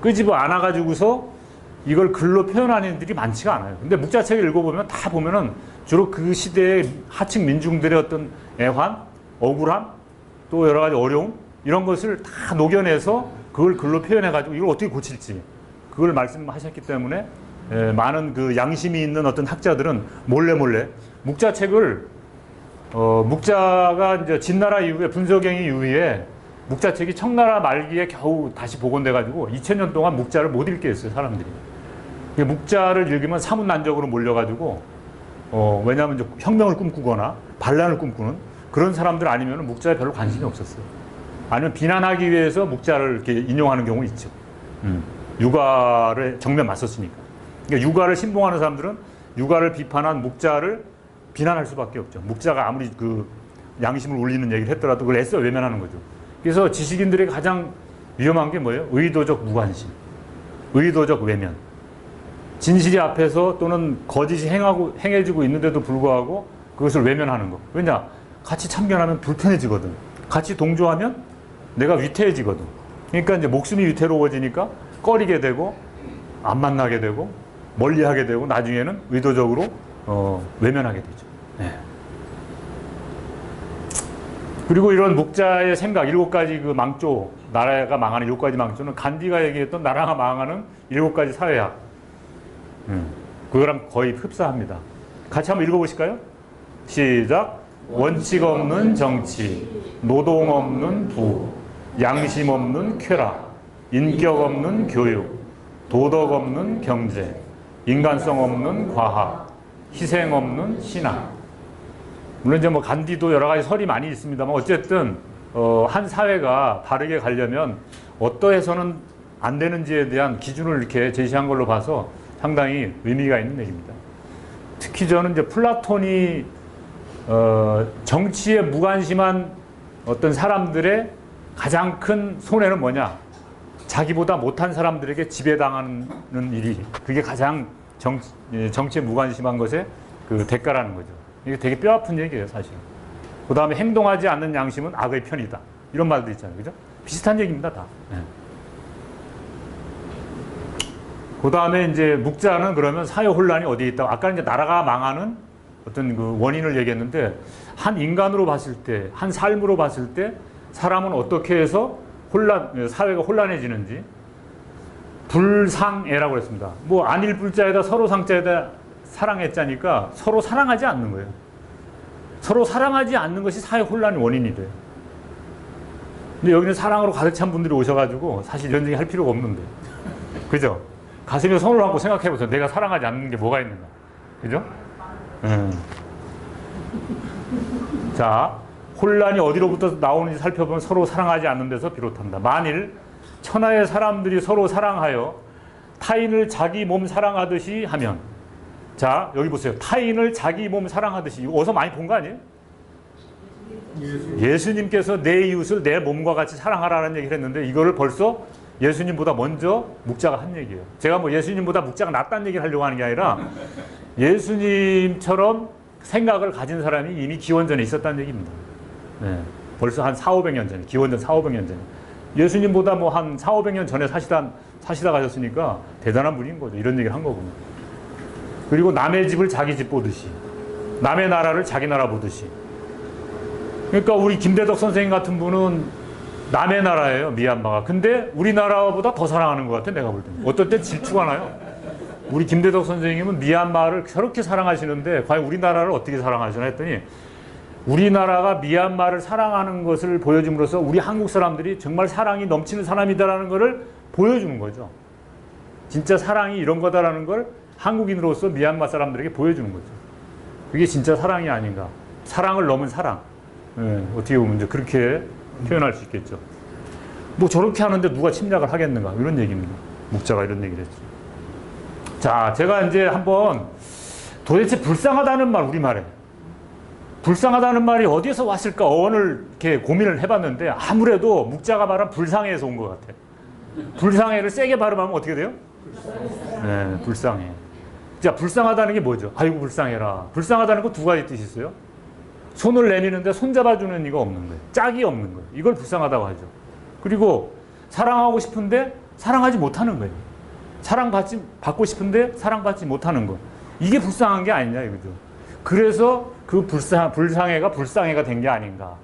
끄집어 안아가지고서 이걸 글로 표현하는 일들이 많지가 않아요. 근데 묵자책을 읽어보면 다 보면은 주로 그 시대의 하층 민중들의 어떤 애환, 억울함, 또 여러 가지 어려움 이런 것을 다 녹여내서 그걸 글로 표현해가지고 이걸 어떻게 고칠지 그걸 말씀하셨기 때문에 많은 그 양심이 있는 어떤 학자들은 몰래 묵자책을 묵자가 이제 진나라 이후에 분서경이 이후에 묵자책이 청나라 말기에 겨우 다시 복원돼가지고 2000년 동안 묵자를 못 읽게 했어요 사람들이. 묵자를 읽으면 사문난적으로 몰려가지고 왜냐하면 이제 혁명을 꿈꾸거나 반란을 꿈꾸는 그런 사람들 아니면 묵자에 별로 관심이 없었어요. 아니면 비난하기 위해서 묵자를 이렇게 인용하는 경우 있죠. 유가를 정면 맞섰으니까. 그러니까 유가를 신봉하는 사람들은 유가를 비판한 묵자를 비난할 수밖에 없죠. 묵자가 아무리 그 양심을 울리는 얘기를 했더라도 그걸 애써 외면하는 거죠. 그래서 지식인들에게 가장 위험한 게 뭐예요? 의도적 무관심, 의도적 외면. 진실이 앞에서 또는 거짓이 행해지고 있는데도 불구하고 그것을 외면하는 거. 왜냐? 같이 참견하면 불편해지거든. 같이 동조하면 내가 위태해지거든. 그러니까 이제 목숨이 위태로워지니까 꺼리게 되고 안 만나게 되고 멀리하게 되고 나중에는 의도적으로 외면하게 되죠. 네. 그리고 이런 묵자의 생각 7가지 그 망조, 나라가 망하는 7가지 망조는 간디가 얘기했던 나라가 망하는 7가지 사회학. 그거랑 거의 흡사합니다. 같이 한번 읽어보실까요? 시작. 원칙 없는 정치, 노동 없는 부, 양심 없는 쾌락, 인격 없는 교육, 도덕 없는 경제, 인간성 없는 과학, 희생 없는 신앙. 물론 이제 뭐 간디도 여러 가지 설이 많이 있습니다만 어쨌든 한 사회가 바르게 가려면 어떠해서는 안 되는지에 대한 기준을 이렇게 제시한 걸로 봐서 상당히 의미가 있는 얘기입니다. 특히 저는 이제 플라톤이 정치에 무관심한 어떤 사람들의 가장 큰 손해는 뭐냐? 자기보다 못한 사람들에게 지배당하는 일이 그게 가장 정치에 무관심한 것의 그 대가라는 거죠. 이게 되게 뼈아픈 얘기예요, 사실. 그 다음에 행동하지 않는 양심은 악의 편이다. 이런 말도 있잖아요, 그죠? 비슷한 얘기입니다, 다. 네. 그 다음에 이제 묵자는 그러면 사회 혼란이 어디에 있다고? 아까 이제 나라가 망하는 어떤 그 원인을 얘기했는데 한 인간으로 봤을 때, 한 삶으로 봤을 때 사람은 어떻게 해서 사회가 혼란해지는지 불상애라고 그랬습니다. 뭐 안일 불자에다 서로 상자에다 사랑했자니까 서로 사랑하지 않는 거예요. 서로 사랑하지 않는 것이 사회 혼란의 원인이 돼요. 근데 여기는 사랑으로 가득 찬 분들이 오셔가지고 사실 이런 얘기 할 필요가 없는데. 그죠? 가슴에 손을 얹고 생각해보세요. 내가 사랑하지 않는 게 뭐가 있는가. 그죠? 자, 혼란이 어디로부터 나오는지 살펴보면 서로 사랑하지 않는 데서 비롯한다. 만일 천하의 사람들이 서로 사랑하여 타인을 자기 몸 사랑하듯이 하면, 자, 여기 보세요. 타인을 자기 몸 사랑하듯이. 이거 어디서 많이 본 거 아니에요? 예수님께서 내 이웃을 내 몸과 같이 사랑하라는 얘기를 했는데 이거를 벌써 예수님보다 먼저 묵자가 한 얘기예요. 제가 뭐 예수님보다 묵자가 낫다는 얘기를 하려고 하는 게 아니라 예수님처럼 생각을 가진 사람이 이미 기원전에 있었다는 얘기입니다. 네. 벌써 한 400~500년 전에, 기원전 400~500년 전에. 예수님보다 뭐 한 400~500년 전에 사시다 가셨으니까 대단한 분인 거죠. 이런 얘기를 한 거군요. 그리고 남의 집을 자기 집 보듯이, 남의 나라를 자기 나라 보듯이. 그러니까 우리 김대덕 선생님 같은 분은 남의 나라예요, 미얀마가. 근데 우리나라보다 더 사랑하는 것 같아, 내가 볼 때는. 어떨 때 질투가 나요. 우리 김대덕 선생님은 미얀마를 저렇게 사랑하시는데 과연 우리나라를 어떻게 사랑하시나 했더니 우리나라가 미얀마를 사랑하는 것을 보여줌으로써 우리 한국 사람들이 정말 사랑이 넘치는 사람이다라는 것을 보여주는 거죠. 진짜 사랑이 이런 거다라는 걸 한국인으로서 미얀마 사람들에게 보여주는 거죠. 그게 진짜 사랑이 아닌가. 사랑을 넘은 사랑. 예, 어떻게 보면 이제 그렇게 표현할 수 있겠죠. 뭐 저렇게 하는데 누가 침략을 하겠는가. 이런 얘기입니다. 묵자가 이런 얘기를 했죠. 자, 제가 이제 한번 도대체 불쌍하다는 말, 우리말에. 불쌍하다는 말이 어디에서 왔을까 어원을 이렇게 고민을 해봤는데 아무래도 묵자가 말한 불쌍해에서 온 것 같아. 불쌍해를 세게 발음하면 어떻게 돼요? 네, 불쌍해. 자, 불쌍하다는 게 뭐죠? 아이고 불쌍해라. 불쌍하다는 거 두 가지 뜻이 있어요. 손을 내미는데 손 잡아주는 이가 없는 거예요. 짝이 없는 거예요. 이걸 불쌍하다고 하죠. 그리고 사랑하고 싶은데 사랑하지 못하는 거예요. 사랑받고 싶은데 사랑받지 못하는 거. 이게 불쌍한 게 아니냐 이거죠. 그래서 그 불쌍해가 불쌍해가 된 게 아닌가.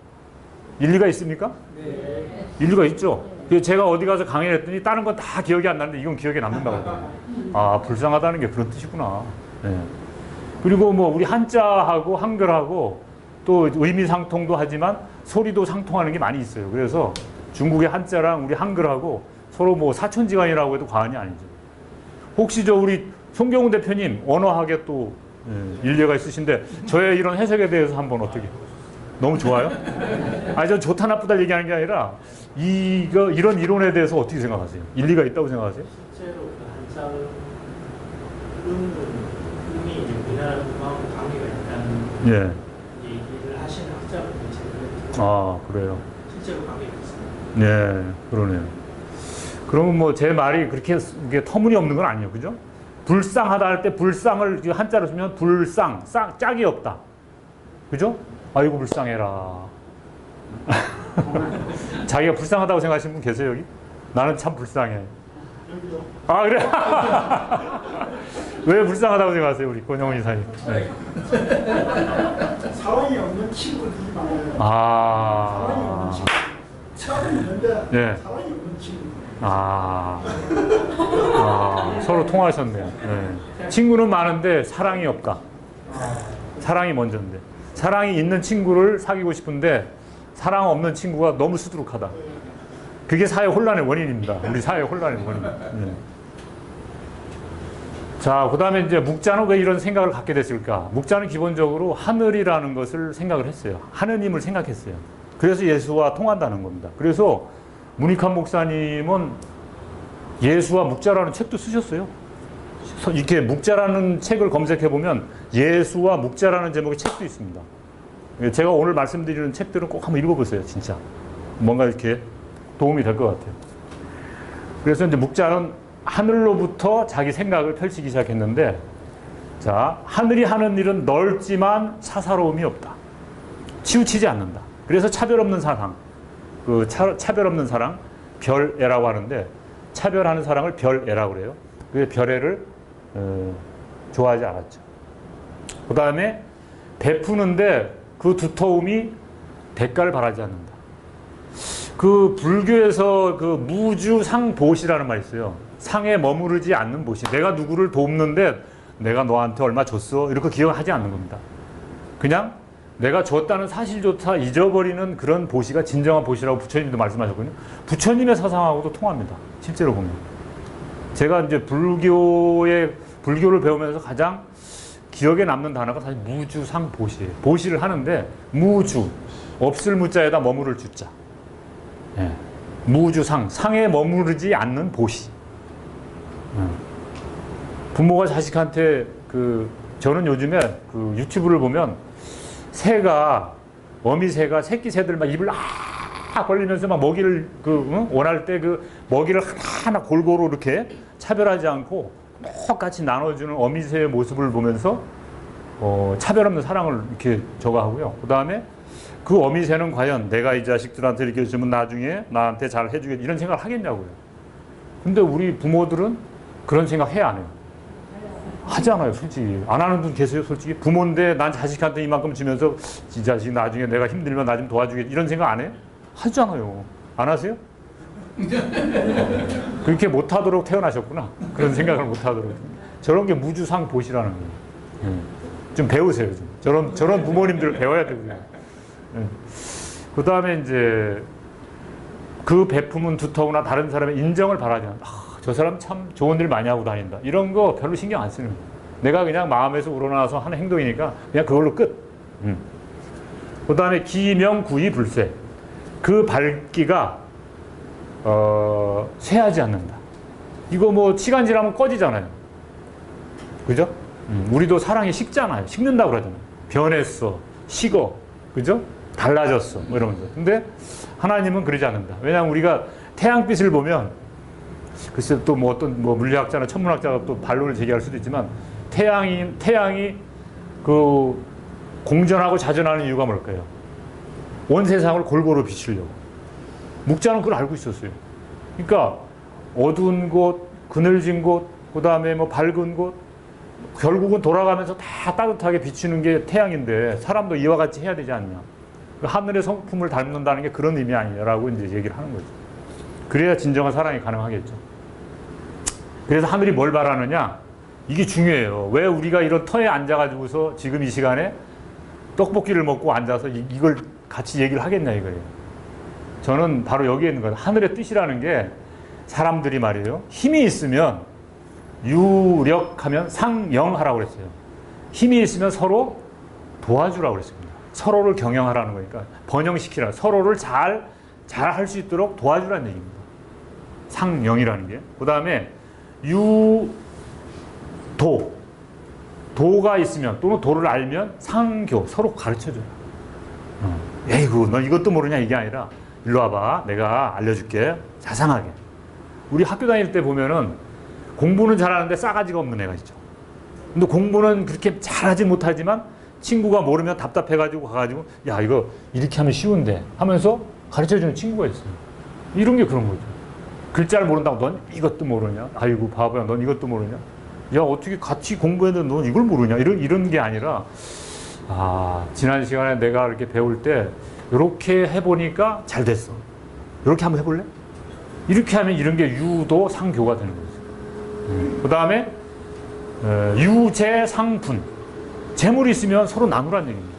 일리가 있습니까? 네. 일리가 있죠. 제가 어디 가서 강의를 했더니 다른 건 다 기억이 안 나는데 이건 기억에 남는다고 하더라고요. 아, 불쌍하다는 게 그런 뜻이구나. 네. 그리고 뭐 우리 한자하고 한글하고 또 의미 상통도 하지만 소리도 상통하는 게 많이 있어요. 그래서 중국의 한자랑 우리 한글하고 서로 뭐 사촌지간이라고 해도 과언이 아니죠. 혹시 저 우리 송경훈 대표님 언어학에 또 일리가 있으신데 저의 이런 해석에 대해서 한번 어떻게? 너무 좋아요? 아니, 저 좋다 나쁘다 얘기하는 게 아니라 이런 이론에 대해서 어떻게 생각하세요? 일리가 있다고 생각하세요? 실제로 그 한자를 음이 이제 우리나라하고 관계가 있다는 예. 얘기를 하시는 학자분들이 제가 아, 그래요. 실제로 관계가 있습니다. 네, 그러네요. 그러면 뭐 제 말이 그렇게 이게 터무니없는 건 아니에요, 그죠? 불쌍하다 할 때 불쌍을 한자로 쓰면 불쌍, 짝이 없다, 그죠? 아이고 불쌍해라. 자기가 불쌍하다고 생각하시는 분 계세요 여기? 나는 참 불쌍해. 아 그래? 왜 불쌍하다고 생각하세요 우리 권영훈 이사님? 네. 사랑이 없는 친구들이 많아요. 아. 사랑이 없는 친구. 사랑이 있는데 네. 사랑이 없는 친구. 서로 통하셨네요. 네. 친구는 많은데 사랑이 없다. 사랑이 먼저인데. 사랑이 있는 친구를 사귀고 싶은데 사랑 없는 친구가 너무 수두룩하다. 그게 사회 혼란의 원인입니다. 우리 사회 혼란의 원인. 네. 자, 그 다음에 이제 묵자는 왜 이런 생각을 갖게 됐을까? 묵자는 기본적으로 하늘이라는 것을 생각을 했어요. 하느님을 생각했어요. 그래서 예수와 통한다는 겁니다. 그래서 문익환 목사님은 예수와 묵자라는 책도 쓰셨어요. 이렇게 묵자라는 책을 검색해 보면 예수와 묵자라는 제목의 책도 있습니다. 제가 오늘 말씀드리는 책들은 꼭 한번 읽어보세요, 진짜. 뭔가 이렇게 도움이 될 것 같아요. 그래서 이제 묵자는 하늘로부터 자기 생각을 펼치기 시작했는데, 자, 하늘이 하는 일은 넓지만 사사로움이 없다. 치우치지 않는다. 그래서 차별 없는 사랑, 차별 없는 사랑, 별애라고 하는데, 차별하는 사랑을 별애라고 그래요. 그 별애를 좋아하지 않았죠. 그 다음에 베푸는데 그 두터움이 대가를 바라지 않는다. 그 불교에서 그 무주상보시라는 말이 있어요. 상에 머무르지 않는 보시. 내가 누구를 돕는데 내가 너한테 얼마 줬어? 이렇게 기억하지 않는 겁니다. 그냥 내가 줬다는 사실조차 잊어버리는 그런 보시가 진정한 보시라고 부처님도 말씀하셨거든요. 부처님의 사상하고도 통합니다. 실제로 보면. 제가 이제 불교를 배우면서 가장 기억에 남는 단어가 사실 무주상보시예요. 보시를 하는데 무주, 없을 무자에다 머무를 주자. 예. 무주상, 상에 머무르지 않는 보시. 부모가 자식한테 저는 요즘에 유튜브를 보면 어미 새가 새끼 새들 막 입을 벌리면서 막 먹이를 원할 때 먹이를 하나하나 골고루 이렇게 차별하지 않고 똑같이 나눠주는 어미 새의 모습을 보면서 차별 없는 사랑을 이렇게 저거하고요. 그 다음에 그 어미 새는 과연 내가 이 자식들한테 이렇게 주면 나중에 나한테 잘 해주겠 이런 생각을 하겠냐고요. 근데 우리 부모들은 그런 생각 해야 안 해요. 하지 않아요, 솔직히. 안 하는 분 계세요, 솔직히? 부모인데 난 자식한테 이만큼 주면서 이 자식 나중에 내가 힘들면 나 좀 도와주겠 이런 생각 안 해요? 하지 않아요. 안 하세요? 그렇게 못하도록 태어나셨구나. 그런 생각을 못하도록. 저런 게 무주상 보시라는 거예요. 좀 배우세요. 좀. 저런 부모님들 배워야 되고요. 그 다음에 이제 그 베품은 두터우나 다른 사람의 인정을 바라지 않는다. 저 사람 참 좋은 일 많이 하고 다닌다. 이런 거 별로 신경 안 쓰는 거예요. 내가 그냥 마음에서 우러나서 하는 행동이니까 그냥 그걸로 끝. 그 다음에 기명구이 불쇠. 그 밝기가 쇠하지 않는다. 이거 뭐 시간 지나면 꺼지잖아요. 그죠? 우리도 사랑이 식잖아요. 식는다고 그러잖아요. 변했어. 식어. 그죠? 달라졌어. 뭐 이러면서. 근데 하나님은 그러지 않는다. 왜냐하면 우리가 태양빛을 보면 글쎄 또 뭐 어떤 뭐 물리학자나 천문학자가 또 반론을 제기할 수도 있지만 태양이 그 공전하고 자전하는 이유가 뭘까요? 온 세상을 골고루 비추려고. 묵자는 그걸 알고 있었어요. 그러니까 어두운 곳, 그늘진 곳, 그 다음에 뭐 밝은 곳, 결국은 돌아가면서 다 따뜻하게 비추는 게 태양인데 사람도 이와 같이 해야 되지 않냐. 하늘의 성품을 닮는다는 게 그런 의미 아니냐라고 이제 얘기를 하는 거죠. 그래야 진정한 사랑이 가능하겠죠. 그래서 하늘이 뭘 바라느냐? 이게 중요해요. 왜 우리가 이런 터에 앉아가지고서 지금 이 시간에 떡볶이를 먹고 앉아서 이걸 같이 얘기를 하겠냐 이거예요. 저는 바로 여기에 있는 거예요. 하늘의 뜻이라는 게 사람들이 말이에요. 힘이 있으면 유력하면 상영하라고 그랬어요. 힘이 있으면 서로 도와주라고 그랬습니다. 서로를 경영하라는 거니까 번영시키라. 서로를 잘 할 수 있도록 도와주라는 얘기입니다. 상영이라는 게. 그 다음에 도가 있으면 또는 도를 알면 상교. 서로 가르쳐줘요. 에이구 너 이것도 모르냐 이게 아니라 일로 와봐. 내가 알려줄게. 자상하게. 우리 학교 다닐 때 보면은 공부는 잘하는데 싸가지가 없는 애가 있죠. 근데 공부는 그렇게 잘하지 못하지만 친구가 모르면 답답해가지고 가가지고 야 이거 이렇게 하면 쉬운데 하면서 가르쳐주는 친구가 있어요. 이런 게 그런 거죠. 글자를 모른다고 넌 이것도 모르냐? 아이고 바보야 넌 이것도 모르냐? 야 어떻게 같이 공부했는데 넌 이걸 모르냐? 이런 게 아니라 지난 시간에 내가 이렇게 배울 때 이렇게 해보니까 잘 됐어. 이렇게 한번 해볼래? 이렇게 하면 이런 게 유도 상교가 되는 거죠. 그 다음에 유재상분. 재물이 있으면 서로 나누라는 얘기입니다.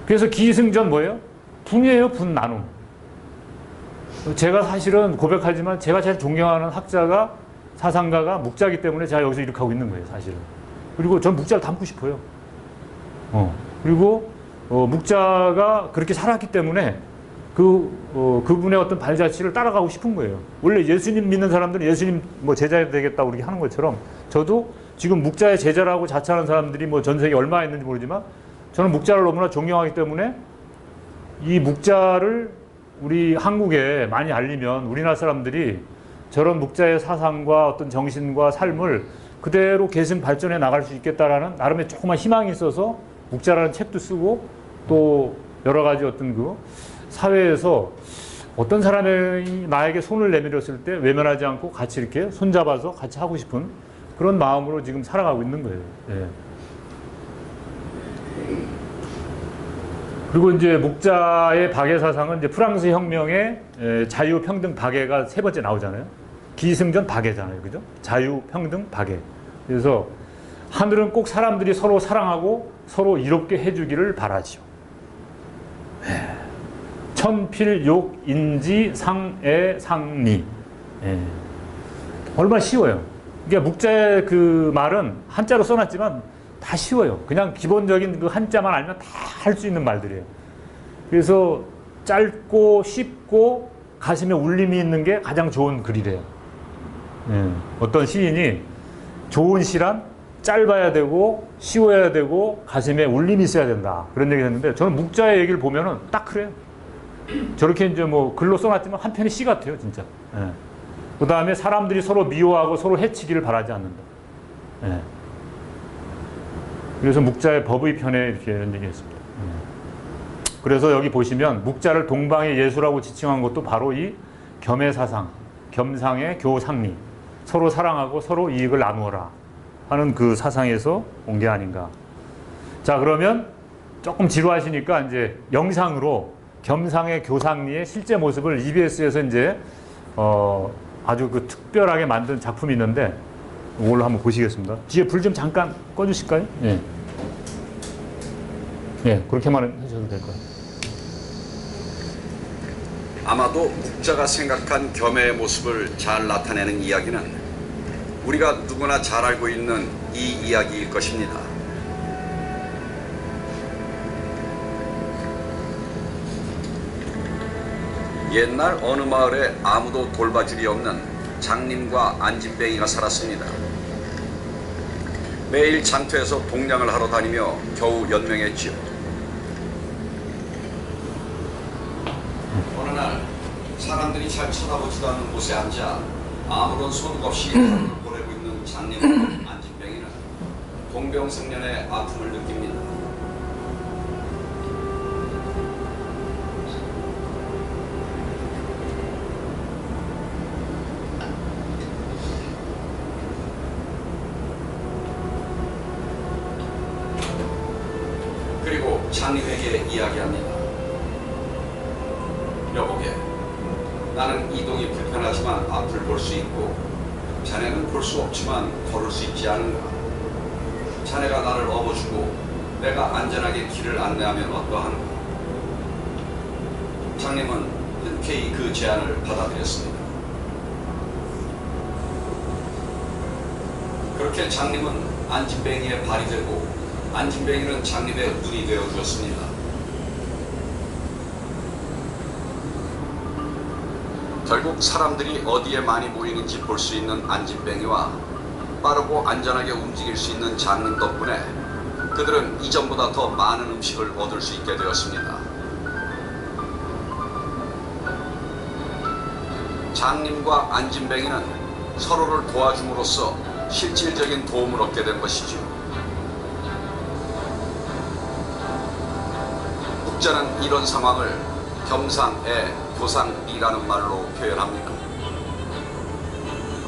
그래서 기승전 뭐예요? 분이에요. 분 나눔. 제가 사실은 고백하지만 제가 제일 존경하는 학자가 사상가가 묵자이기 때문에 제가 여기서 이렇게 하고 있는 거예요. 사실은. 그리고 전 묵자를 닮고 싶어요. 그리고 묵자가 그렇게 살았기 때문에 그분의 어떤 발자취를 따라가고 싶은 거예요. 원래 예수님 믿는 사람들은 예수님 뭐 제자 되겠다고 이렇게 하는 것처럼 저도 지금 묵자의 제자라고 자처하는 사람들이 뭐 전 세계에 얼마나 있는지 모르지만 저는 묵자를 너무나 존경하기 때문에 이 묵자를 우리 한국에 많이 알리면 우리나라 사람들이 저런 묵자의 사상과 어떤 정신과 삶을 그대로 계승 발전해 나갈 수 있겠다라는 나름의 조그만 희망이 있어서 묵자라는 책도 쓰고 또 여러 가지 어떤 그 사회에서 어떤 사람이 나에게 손을 내밀었을 때 외면하지 않고 같이 이렇게 손잡아서 같이 하고 싶은 그런 마음으로 지금 살아가고 있는 거예요. 예. 그리고 이제 묵자의 박애 사상은 이제 프랑스 혁명의 자유, 평등, 박애가 세 번째 나오잖아요. 기승전 박애잖아요. 그죠? 자유, 평등, 박애. 그래서 하늘은 꼭 사람들이 서로 사랑하고 서로 이롭게 해주기를 바라지요. 천필욕, 인지, 상애, 상리. 얼마나 쉬워요. 그러니까 묵자의 그 말은 한자로 써놨지만 다 쉬워요. 그냥 기본적인 그 한자만 알면 다 할 수 있는 말들이에요. 그래서 짧고 쉽고 가슴에 울림이 있는 게 가장 좋은 글이래요. 어떤 시인이 좋은 시란 짧아야 되고 쉬워야 되고 가슴에 울림이 있어야 된다. 그런 얘기를 했는데 저는 묵자의 얘기를 보면은 딱 그래요. 저렇게 이제 뭐 글로 써놨지만 한편의 시 같아요, 진짜. 그 다음에 사람들이 서로 미워하고 서로 해치기를 바라지 않는다. 그래서 묵자의 법의 편에 이렇게 이런 얘기했습니다. 그래서 여기 보시면 묵자를 동방의 예수라고 지칭한 것도 바로 이 겸의 사상, 겸상의 교상리, 서로 사랑하고 서로 이익을 나누어라 하는 그 사상에서 온 게 아닌가. 자, 그러면 조금 지루하시니까 이제 영상으로 겸상의 교상리의 실제 모습을 EBS에서 이제 아주 그 특별하게 만든 작품이 있는데 이걸 한번 보시겠습니다. 뒤에 불 좀 잠깐 꺼주실까요? 예. 예, 그렇게만 하셔도 될 거예요. 아마도 묵자가 생각한 겸해의 모습을 잘 나타내는 이야기는 우리가 누구나 잘 알고 있는 이 이야기일 것입니다. 옛날 어느 마을에 아무도 돌봐줄이 없는 장님과 안진뱅이가 살았습니다. 매일 장터에서 동냥을 하러 다니며 겨우 연명했지요. 어느 날 사람들이 잘 쳐다보지도 않는 곳에 앉아 아무런 소득 없이 하루를 보내고 있는 장님과 안진뱅이는 동병상련의 아픔을 느낍니다. 그리고 장님에게 이야기합니다. 여보게, 나는 이동이 불편하지만 앞을 볼 수 있고 자네는 볼 수 없지만 걸을 수 있지 않은가? 자네가 나를 업어주고 내가 안전하게 길을 안내하면 어떠한가? 장님은 흔쾌히 그 제안을 받아들였습니다. 그렇게 장님은 안진뱅이의 발이 되고 안진뱅이는 장님의 눈이 되어 주었습니다. 결국 사람들이 어디에 많이 모이는지 볼 수 있는 안진뱅이와 빠르고 안전하게 움직일 수 있는 장님 덕분에 그들은 이전보다 더 많은 음식을 얻을 수 있게 되었습니다. 장님과 안진뱅이는 서로를 도와줌으로써 실질적인 도움을 얻게 된 것이죠. 묵자는 이런 상황을 겸상애, 교상리라는 말로 표현합니다.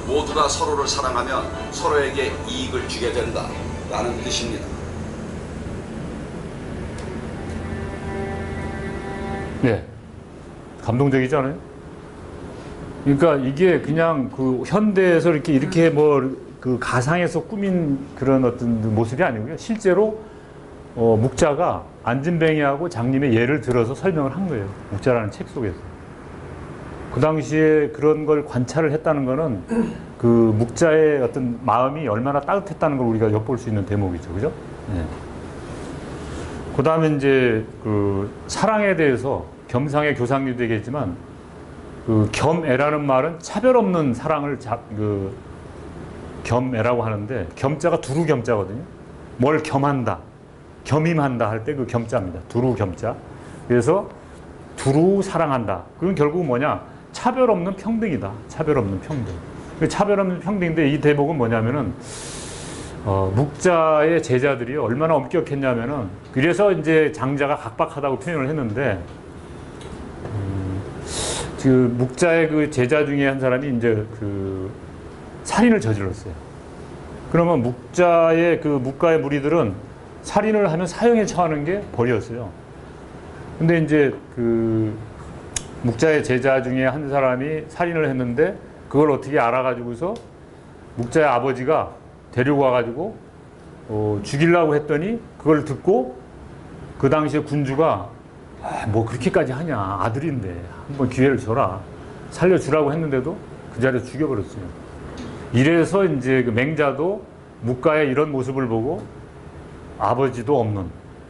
모두가 서로를 사랑하면 서로에게 이익을 주게 된다 라는 뜻입니다. 네. 감동적이지 않아요? 그러니까 이게 그냥 그 현대에서 이렇게 뭐 그 가상에서 꾸민 그런 어떤 모습이 아니고요. 실제로 묵자가 안진뱅이하고 장님의 예를 들어서 설명을 한 거예요. 묵자라는 책 속에서. 그 당시에 그런 걸 관찰을 했다는 거는 그 묵자의 어떤 마음이 얼마나 따뜻했다는 걸 우리가 엿볼 수 있는 대목이죠. 그죠? 네. 그 다음에 이제 그 사랑에 대해서 겸상의 교상리도 얘기했지만 그 겸애라는 말은 차별 없는 사랑을 겸애라고 하는데 겸자가 두루 겸자거든요. 뭘 겸한다, 겸임한다 할 때 그 겸자입니다. 두루 겸자. 그래서 두루 사랑한다. 그건 결국은 뭐냐? 차별 없는 평등이다. 차별 없는 평등. 차별 없는 평등인데 이 대목은 뭐냐면은 묵자의 제자들이 얼마나 엄격했냐면은 그래서 이제 장자가 각박하다고 표현을 했는데 그 묵자의 그 제자 중에 한 사람이 이제 그 살인을 저질렀어요. 그러면 묵자의 그 묵가의 무리들은 살인을 하면 사형에 처하는 게 벌이었어요. 근데 이제 그 묵자의 제자 중에 한 사람이 살인을 했는데 그걸 어떻게 알아가지고서 묵자의 아버지가 데리고 와가지고 죽이려고 했더니 그걸 듣고 그 당시에 군주가 뭐 그렇게까지 하냐, 아들인데 한번 기회를 줘라, 살려주라고 했는데도 그 자리에서 죽여버렸어요. 이래서 이제 그 맹자도 묵가의 이런 모습을 보고 아버지도 없는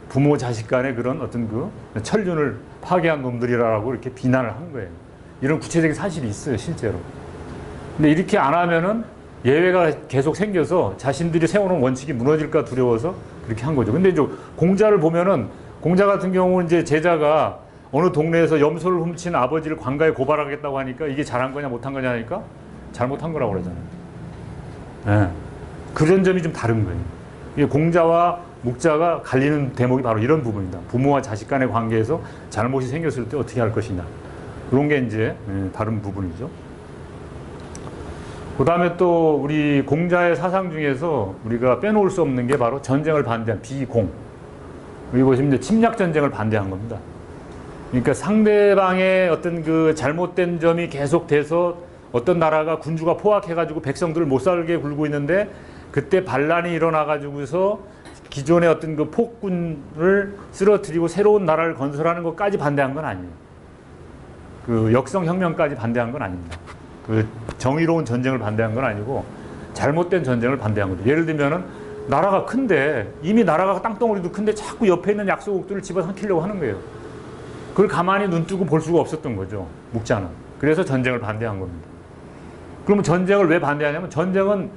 부모 자식 간의 그런 어떤 그 천륜을 파괴한 놈들이라고 이렇게 비난을 한 거예요. 이런 구체적인 사실이 있어요, 실제로. 근데 이렇게 안 하면은 예외가 계속 생겨서 자신들이 세워놓은 원칙이 무너질까 두려워서 그렇게 한 거죠. 근데 이제 공자를 보면은 공자 같은 경우는 이제 제자가 어느 동네에서 염소를 훔친 아버지를 관가에 고발하겠다고 하니까 이게 잘한 거냐 못한 거냐 하니까 잘못한 거라고 그러잖아요. 네. 그런 점이 좀 다른 거예요. 이게 공자와 묵자가 갈리는 대목이 바로 이런 부분이다. 부모와 자식 간의 관계에서 잘못이 생겼을 때 어떻게 할 것이냐. 그런 게 이제 다른 부분이죠. 그 다음에 또 우리 공자의 사상 중에서 우리가 빼놓을 수 없는 게 바로 전쟁을 반대한 비공. 여기 보시면 이제 침략 전쟁을 반대한 겁니다. 그러니까 상대방의 어떤 그 잘못된 점이 계속돼서 어떤 나라가 군주가 포악해가지고 백성들을 못 살게 굴고 있는데 그때 반란이 일어나가지고서 기존의 어떤 그 폭군을 쓰러뜨리고 새로운 나라를 건설하는 것까지 반대한 건 아니에요. 그 역성혁명까지 반대한 건 아닙니다. 그 정의로운 전쟁을 반대한 건 아니고 잘못된 전쟁을 반대한 거죠. 예를 들면은 나라가 큰데 이미 나라가 땅덩어리도 큰데 자꾸 옆에 있는 약소국들을 집어삼키려고 하는 거예요. 그걸 가만히 눈 뜨고 볼 수가 없었던 거죠. 묵자는. 그래서 전쟁을 반대한 겁니다. 그러면 전쟁을 왜 반대하냐면 전쟁은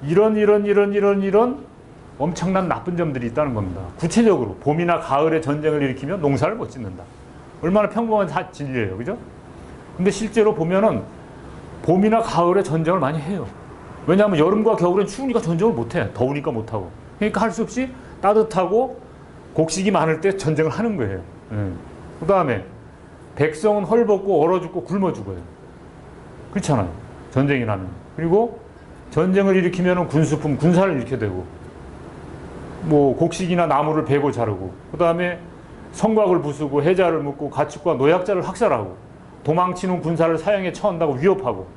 이런 엄청난 나쁜 점들이 있다는 겁니다. 구체적으로 봄이나 가을에 전쟁을 일으키면 농사를 못 짓는다. 얼마나 평범한 진리예요. 그죠? 근데 실제로 보면은 봄이나 가을에 전쟁을 많이 해요. 왜냐하면 여름과 겨울엔 추우니까 전쟁을 못 해. 더우니까 못 하고. 그러니까 할 수 없이 따뜻하고 곡식이 많을 때 전쟁을 하는 거예요. 그 다음에 백성은 헐벗고 얼어 죽고 굶어 죽어요. 그렇잖아요. 전쟁이 나면. 그리고 전쟁을 일으키면 군수품, 군사를 일으켜야 되고 뭐 곡식이나 나무를 베고 자르고 그 다음에 성곽을 부수고 해자를 묻고 가축과 노약자를 학살하고 도망치는 군사를 사형에 처한다고 위협하고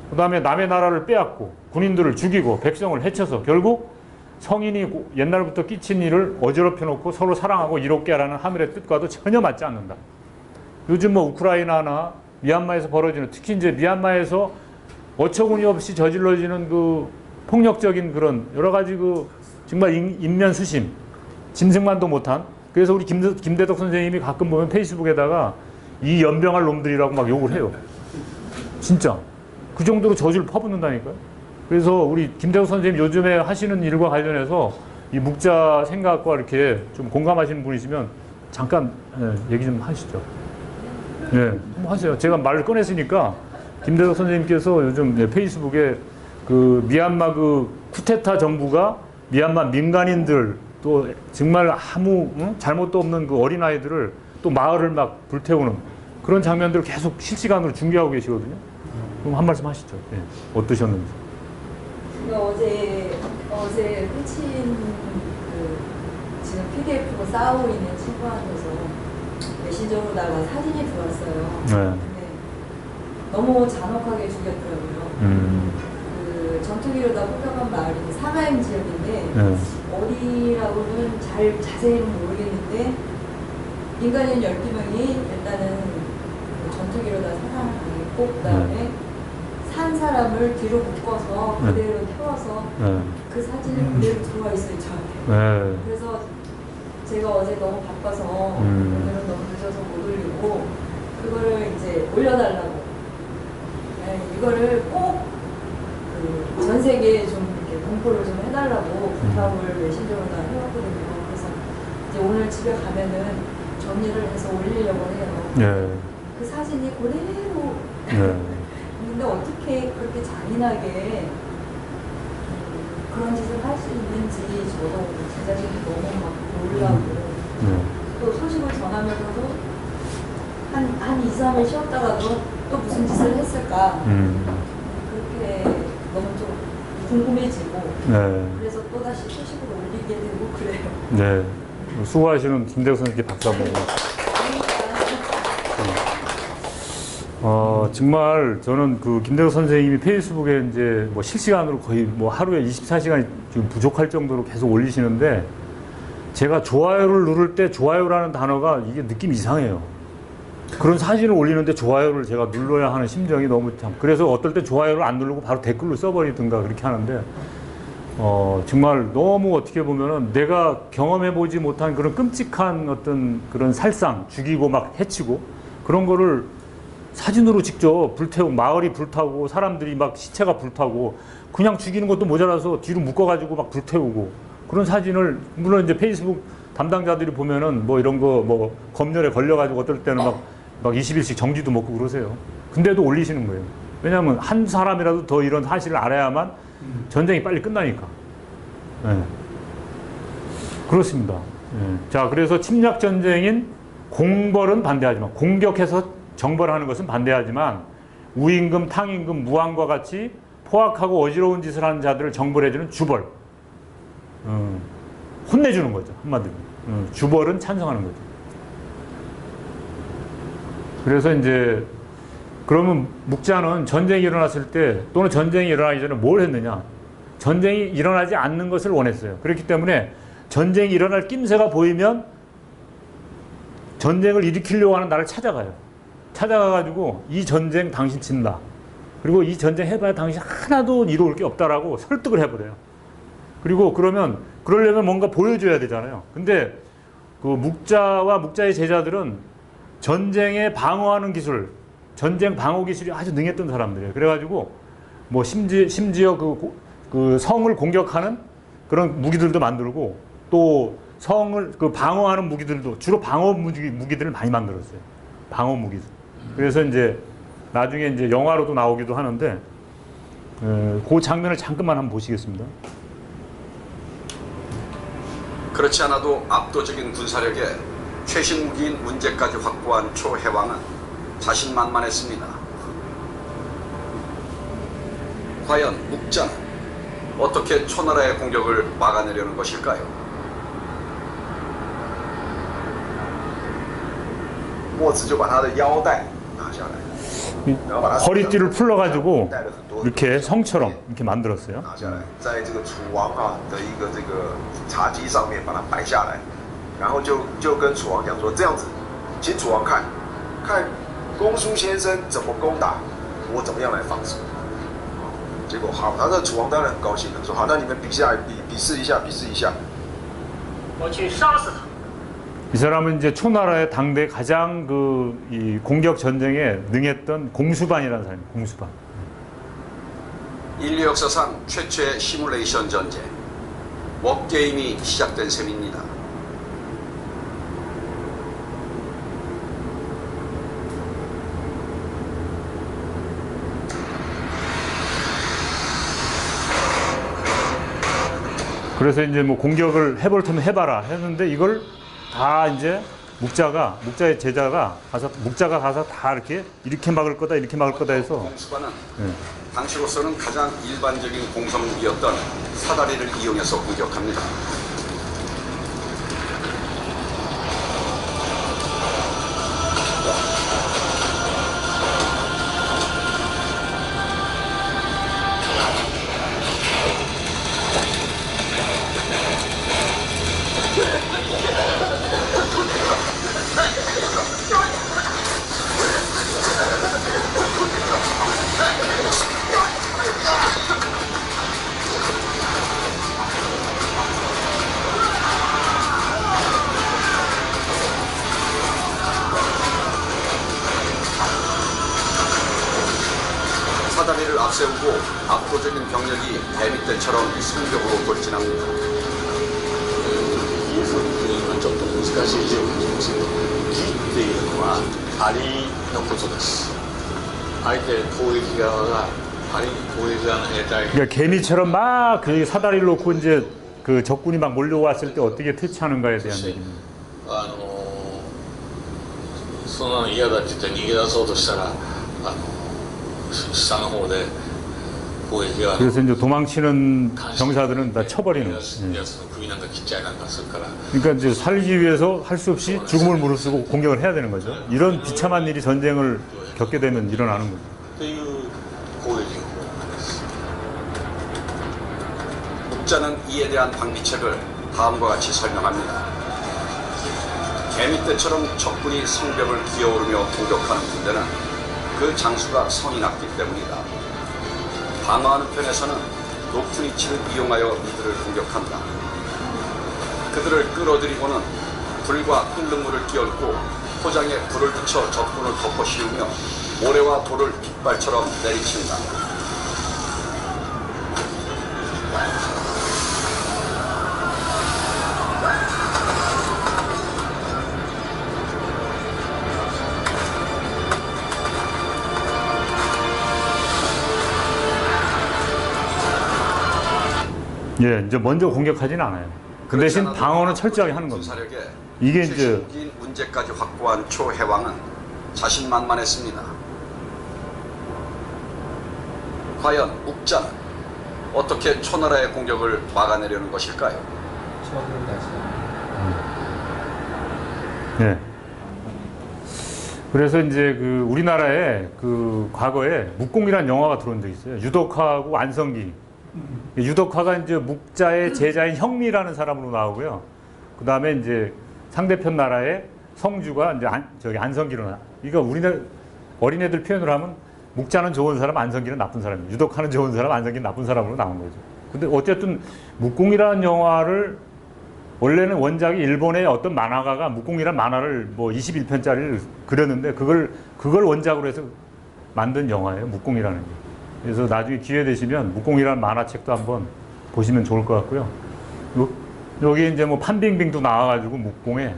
그 다음에 남의 나라를 빼앗고 군인들을 죽이고 백성을 해쳐서 결국 성인이 옛날부터 끼친 일을 어지럽혀 놓고 서로 사랑하고 이롭게 하라는 하늘의 뜻과도 전혀 맞지 않는다. 요즘 뭐 우크라이나나 미얀마에서 벌어지는 특히 이제 미얀마에서 어처구니 없이 저질러지는 그 폭력적인 그런 여러 가지 그 정말 인면 수심 짐승만도 못한 그래서 우리 김대덕 선생님이 가끔 보면 페이스북에다가 이 연병할 놈들이라고 막 욕을 해요. 진짜 그 정도로 저주를 퍼붓는다니까요. 그래서 우리 김대덕 선생님 요즘에 하시는 일과 관련해서 이 묵자 생각과 이렇게 좀 공감하시는 분이시면 잠깐 얘기 좀 하시죠. 예, 한번 하세요. 제가 말을 꺼냈으니까 김대덕 선생님께서 요즘 페이스북에 그 미얀마 그 쿠데타 정부가 미얀마 민간인들 또 정말 아무 잘못도 없는 그 어린아이들을 또 마을을 막 불태우는 그런 장면들을 계속 실시간으로 중계하고 계시거든요. 그럼 한 말씀 하시죠. 예, 어떠셨는지. 제가 어제 회친 그 지금 PDF로 싸우고 있는 친구한테서 메신저로 나가 사진이 들어왔어요. 네. 근데 너무 잔혹하게 죽였더라고요. 그 전투기로다 포격한 마을이 사마임 지역인데 네. 어디라고는 잘 자세히는 모르겠는데 민간인 12명이 일단은 그 전투기로다 사상을 당했고 그 다음에 산 사람을 뒤로 묶어서 그대로 태워서 그 사진이 그대로 들어와 있어요 저한테. 그래서 제가 어제 너무 바빠서 오늘은 너무 늦어서 못 올리고 그거를 이제 올려달라고 이거를 꼭 그 전 세계에 좀 이렇게 공포를 좀 해달라고 부탁을 메신저로 다 해왔거든요. 그래서 이제 오늘 집에 가면은 정리를 해서 올리려고 해요. 그 사진이 그대로 근데 어떻게 그렇게 잔인하게 그런 짓을 할 수 있는지 저도 제 자신이 너무 막 놀라고 또 소식을 전하면서도 한 2, 3일 쉬었다가도 또 무슨 짓을 했을까 그렇게 너무 좀 궁금해지고 그래서 또다시 소식을 올리게 되고 그래요. 네. 수고하시는 김대덕 선생님께 박수 한번. 정말 저는 그 김대덕 선생님이 페이스북에 이제 뭐 실시간으로 거의 뭐 하루에 24시간이 지금 부족할 정도로 계속 올리시는데 제가 좋아요를 누를 때 좋아요라는 단어가 이게 느낌이 이상해요. 그런 사진을 올리는데 좋아요를 제가 눌러야 하는 심정이 너무 참. 그래서 어떨 때 좋아요를 안 누르고 바로 댓글로 써버리든가 그렇게 하는데 정말 너무 어떻게 보면은 내가 경험해보지 못한 그런 끔찍한 어떤 그런 살상, 죽이고 막 해치고 그런 거를 사진으로 직접 불태우고 마을이 불타고 사람들이 막 시체가 불타고 그냥 죽이는 것도 모자라서 뒤로 묶어가지고 막 불태우고 그런 사진을 물론 이제 페이스북 담당자들이 보면은 뭐 이런 거 뭐 검열에 걸려가지고 어떨 때는 막 20일씩 정지도 먹고 그러세요. 근데도 올리시는 거예요. 왜냐하면 한 사람이라도 더 이런 사실을 알아야만 전쟁이 빨리 끝나니까. 그렇습니다. 자, 그래서 침략 전쟁인 공벌은 반대하지만 공격해서 정벌하는 것은 반대하지만 우임금, 탕임금, 무함과 같이 포악하고 어지러운 짓을 하는 자들을 정벌해주는 주벌. 혼내주는 거죠. 한마디로. 주벌은 찬성하는 거죠. 그래서 이제 그러면 묵자는 전쟁이 일어났을 때 또는 전쟁이 일어나기 전에 뭘 했느냐? 전쟁이 일어나지 않는 것을 원했어요. 그렇기 때문에 전쟁이 일어날 낌새가 보이면 전쟁을 일으키려고 하는 나를 찾아가요. 찾아가가지고 이 전쟁 당신 진다. 그리고 이 전쟁 해봐야 당신 하나도 이로울 게 없다라고 설득을 해버려요. 그리고 그러려면 뭔가 보여줘야 되잖아요. 근데 그 묵자와 묵자의 제자들은 전쟁에 방어하는 기술, 전쟁 방어 기술이 아주 능했던 사람들이에요. 그래가지고 뭐 심지어 그 성을 공격하는 그런 무기들도 만들고 또 성을 그 방어하는 무기들도 주로 방어 무기들을 많이 만들었어요. 방어 무기들. 그래서 이제 나중에 이제 영화로도 나오기도 하는데 그 장면을 잠깐만 한번 보시겠습니다. 그렇지 않아도 압도적인 군사력에 최신 무기인 문제까지 확보한 초해왕은 자신만만했습니다. 과연 묵자는 어떻게 초나라의 공격을 막아내려는 것일까요? 허리띠를 풀러가지고 이렇게 성처럼 이렇게 만들었어요. 在这个楚王的一个这个茶几上面把它摆下来，然后就跟楚王讲说这样子，请楚王看公叔先生怎么攻打，我怎么样来防守。结果好，他的楚王当然很高兴了，说好，那你们比试一下。我去杀死他。 이 사람은 이제 초나라의 당대 가장 이 공격 전쟁에 능했던 공수반이라는 사람이에요. 공수반. 인류 역사상 최초의 시뮬레이션 전쟁, 워게임이 시작된 셈입니다. 그래서 이제 뭐 공격을 해볼 테면 해봐라 했는데 이걸 다 이제 묵자의 제자가 가서 다 이렇게 막을 거다 해서 공수반은 당시로서는 가장 일반적인 공성무기였던 사다리를 이용해서 공격합니다. 사다리를 앞세우고 압도적인 병력이 대밑대처럼 승격으로 돌진합니다. ちょっと難しい状況ですけど、義っていうのは槍のことです。相手攻撃側が槍攻撃側の兵隊 그러니까 개미처럼 막 그 사다리를 놓고 이제 그 적군이 막 몰려왔을 때 어떻게 퇴치하는가에 대한 얘기입니다. そんなの嫌だって言って逃げ出そうとしたら下の方で攻撃が 그래서 이제 도망치는 병사들은 다 쳐버리는 거예요. やつの首なんか切っちゃいなんかするから 그러니까 이제 살기 위해서 할 수 없이 죽음을 무릅쓰고 공격을 해야 되는 거죠. 이런 비참한 일이 전쟁을 겪게 되면 일어나는 거죠. という攻撃方法です。 묵자는 이에 대한 방비책을 다음과 같이 설명합니다. 개미떼처럼 적군이 성벽을 기어오르며 공격하는 군대는 그 장수가 성이 낮기 때문이다. 방어하는 편에서는 높은 위치를 이용하여 이들을 공격한다. 그들을 끌어들이고는 불과 끓는 물을 끼얹고 포장에 불을 붙여 적군을 덮어 씌우며 모래와 돌을 빗발처럼 내리친다. 예, 이제 먼저 공격하지는 않아요. 그 대신 방어는 철저하게 하는 겁니다. 이게 이제 문제까지 확보한 초해왕은 자신만만했습니다. 과연 묵자는 어떻게 초나라의 공격을 막아내려는 것일까요? 네. 그래서 이제 그 우리나라에 그 과거에 묵공이라는 영화가 들어온 적이 있어요. 유덕화하고 안성기. 유덕화가 이제 묵자의 제자인 형미라는 사람으로 나오고요. 그 다음에 이제 상대편 나라의 성주가 이제 안성기로 나. 그러니까 우리나라 어린애들 표현을 하면 묵자는 좋은 사람, 안성기는 나쁜 사람이에요. 유덕화는 좋은 사람, 안성기는 나쁜 사람으로 나온 거죠. 근데 어쨌든 묵공이라는 영화를 원래는 원작이 일본의 어떤 만화가가 묵공이라는 만화를 뭐 21편짜리를 그렸는데 그걸 원작으로 해서 만든 영화예요. 묵공이라는 게. 그래서 나중에 기회 되시면 묵공이라는 만화책도 한번 보시면 좋을 것 같고요. 여기 이제 뭐 판빙빙도 나와가지고 묵공에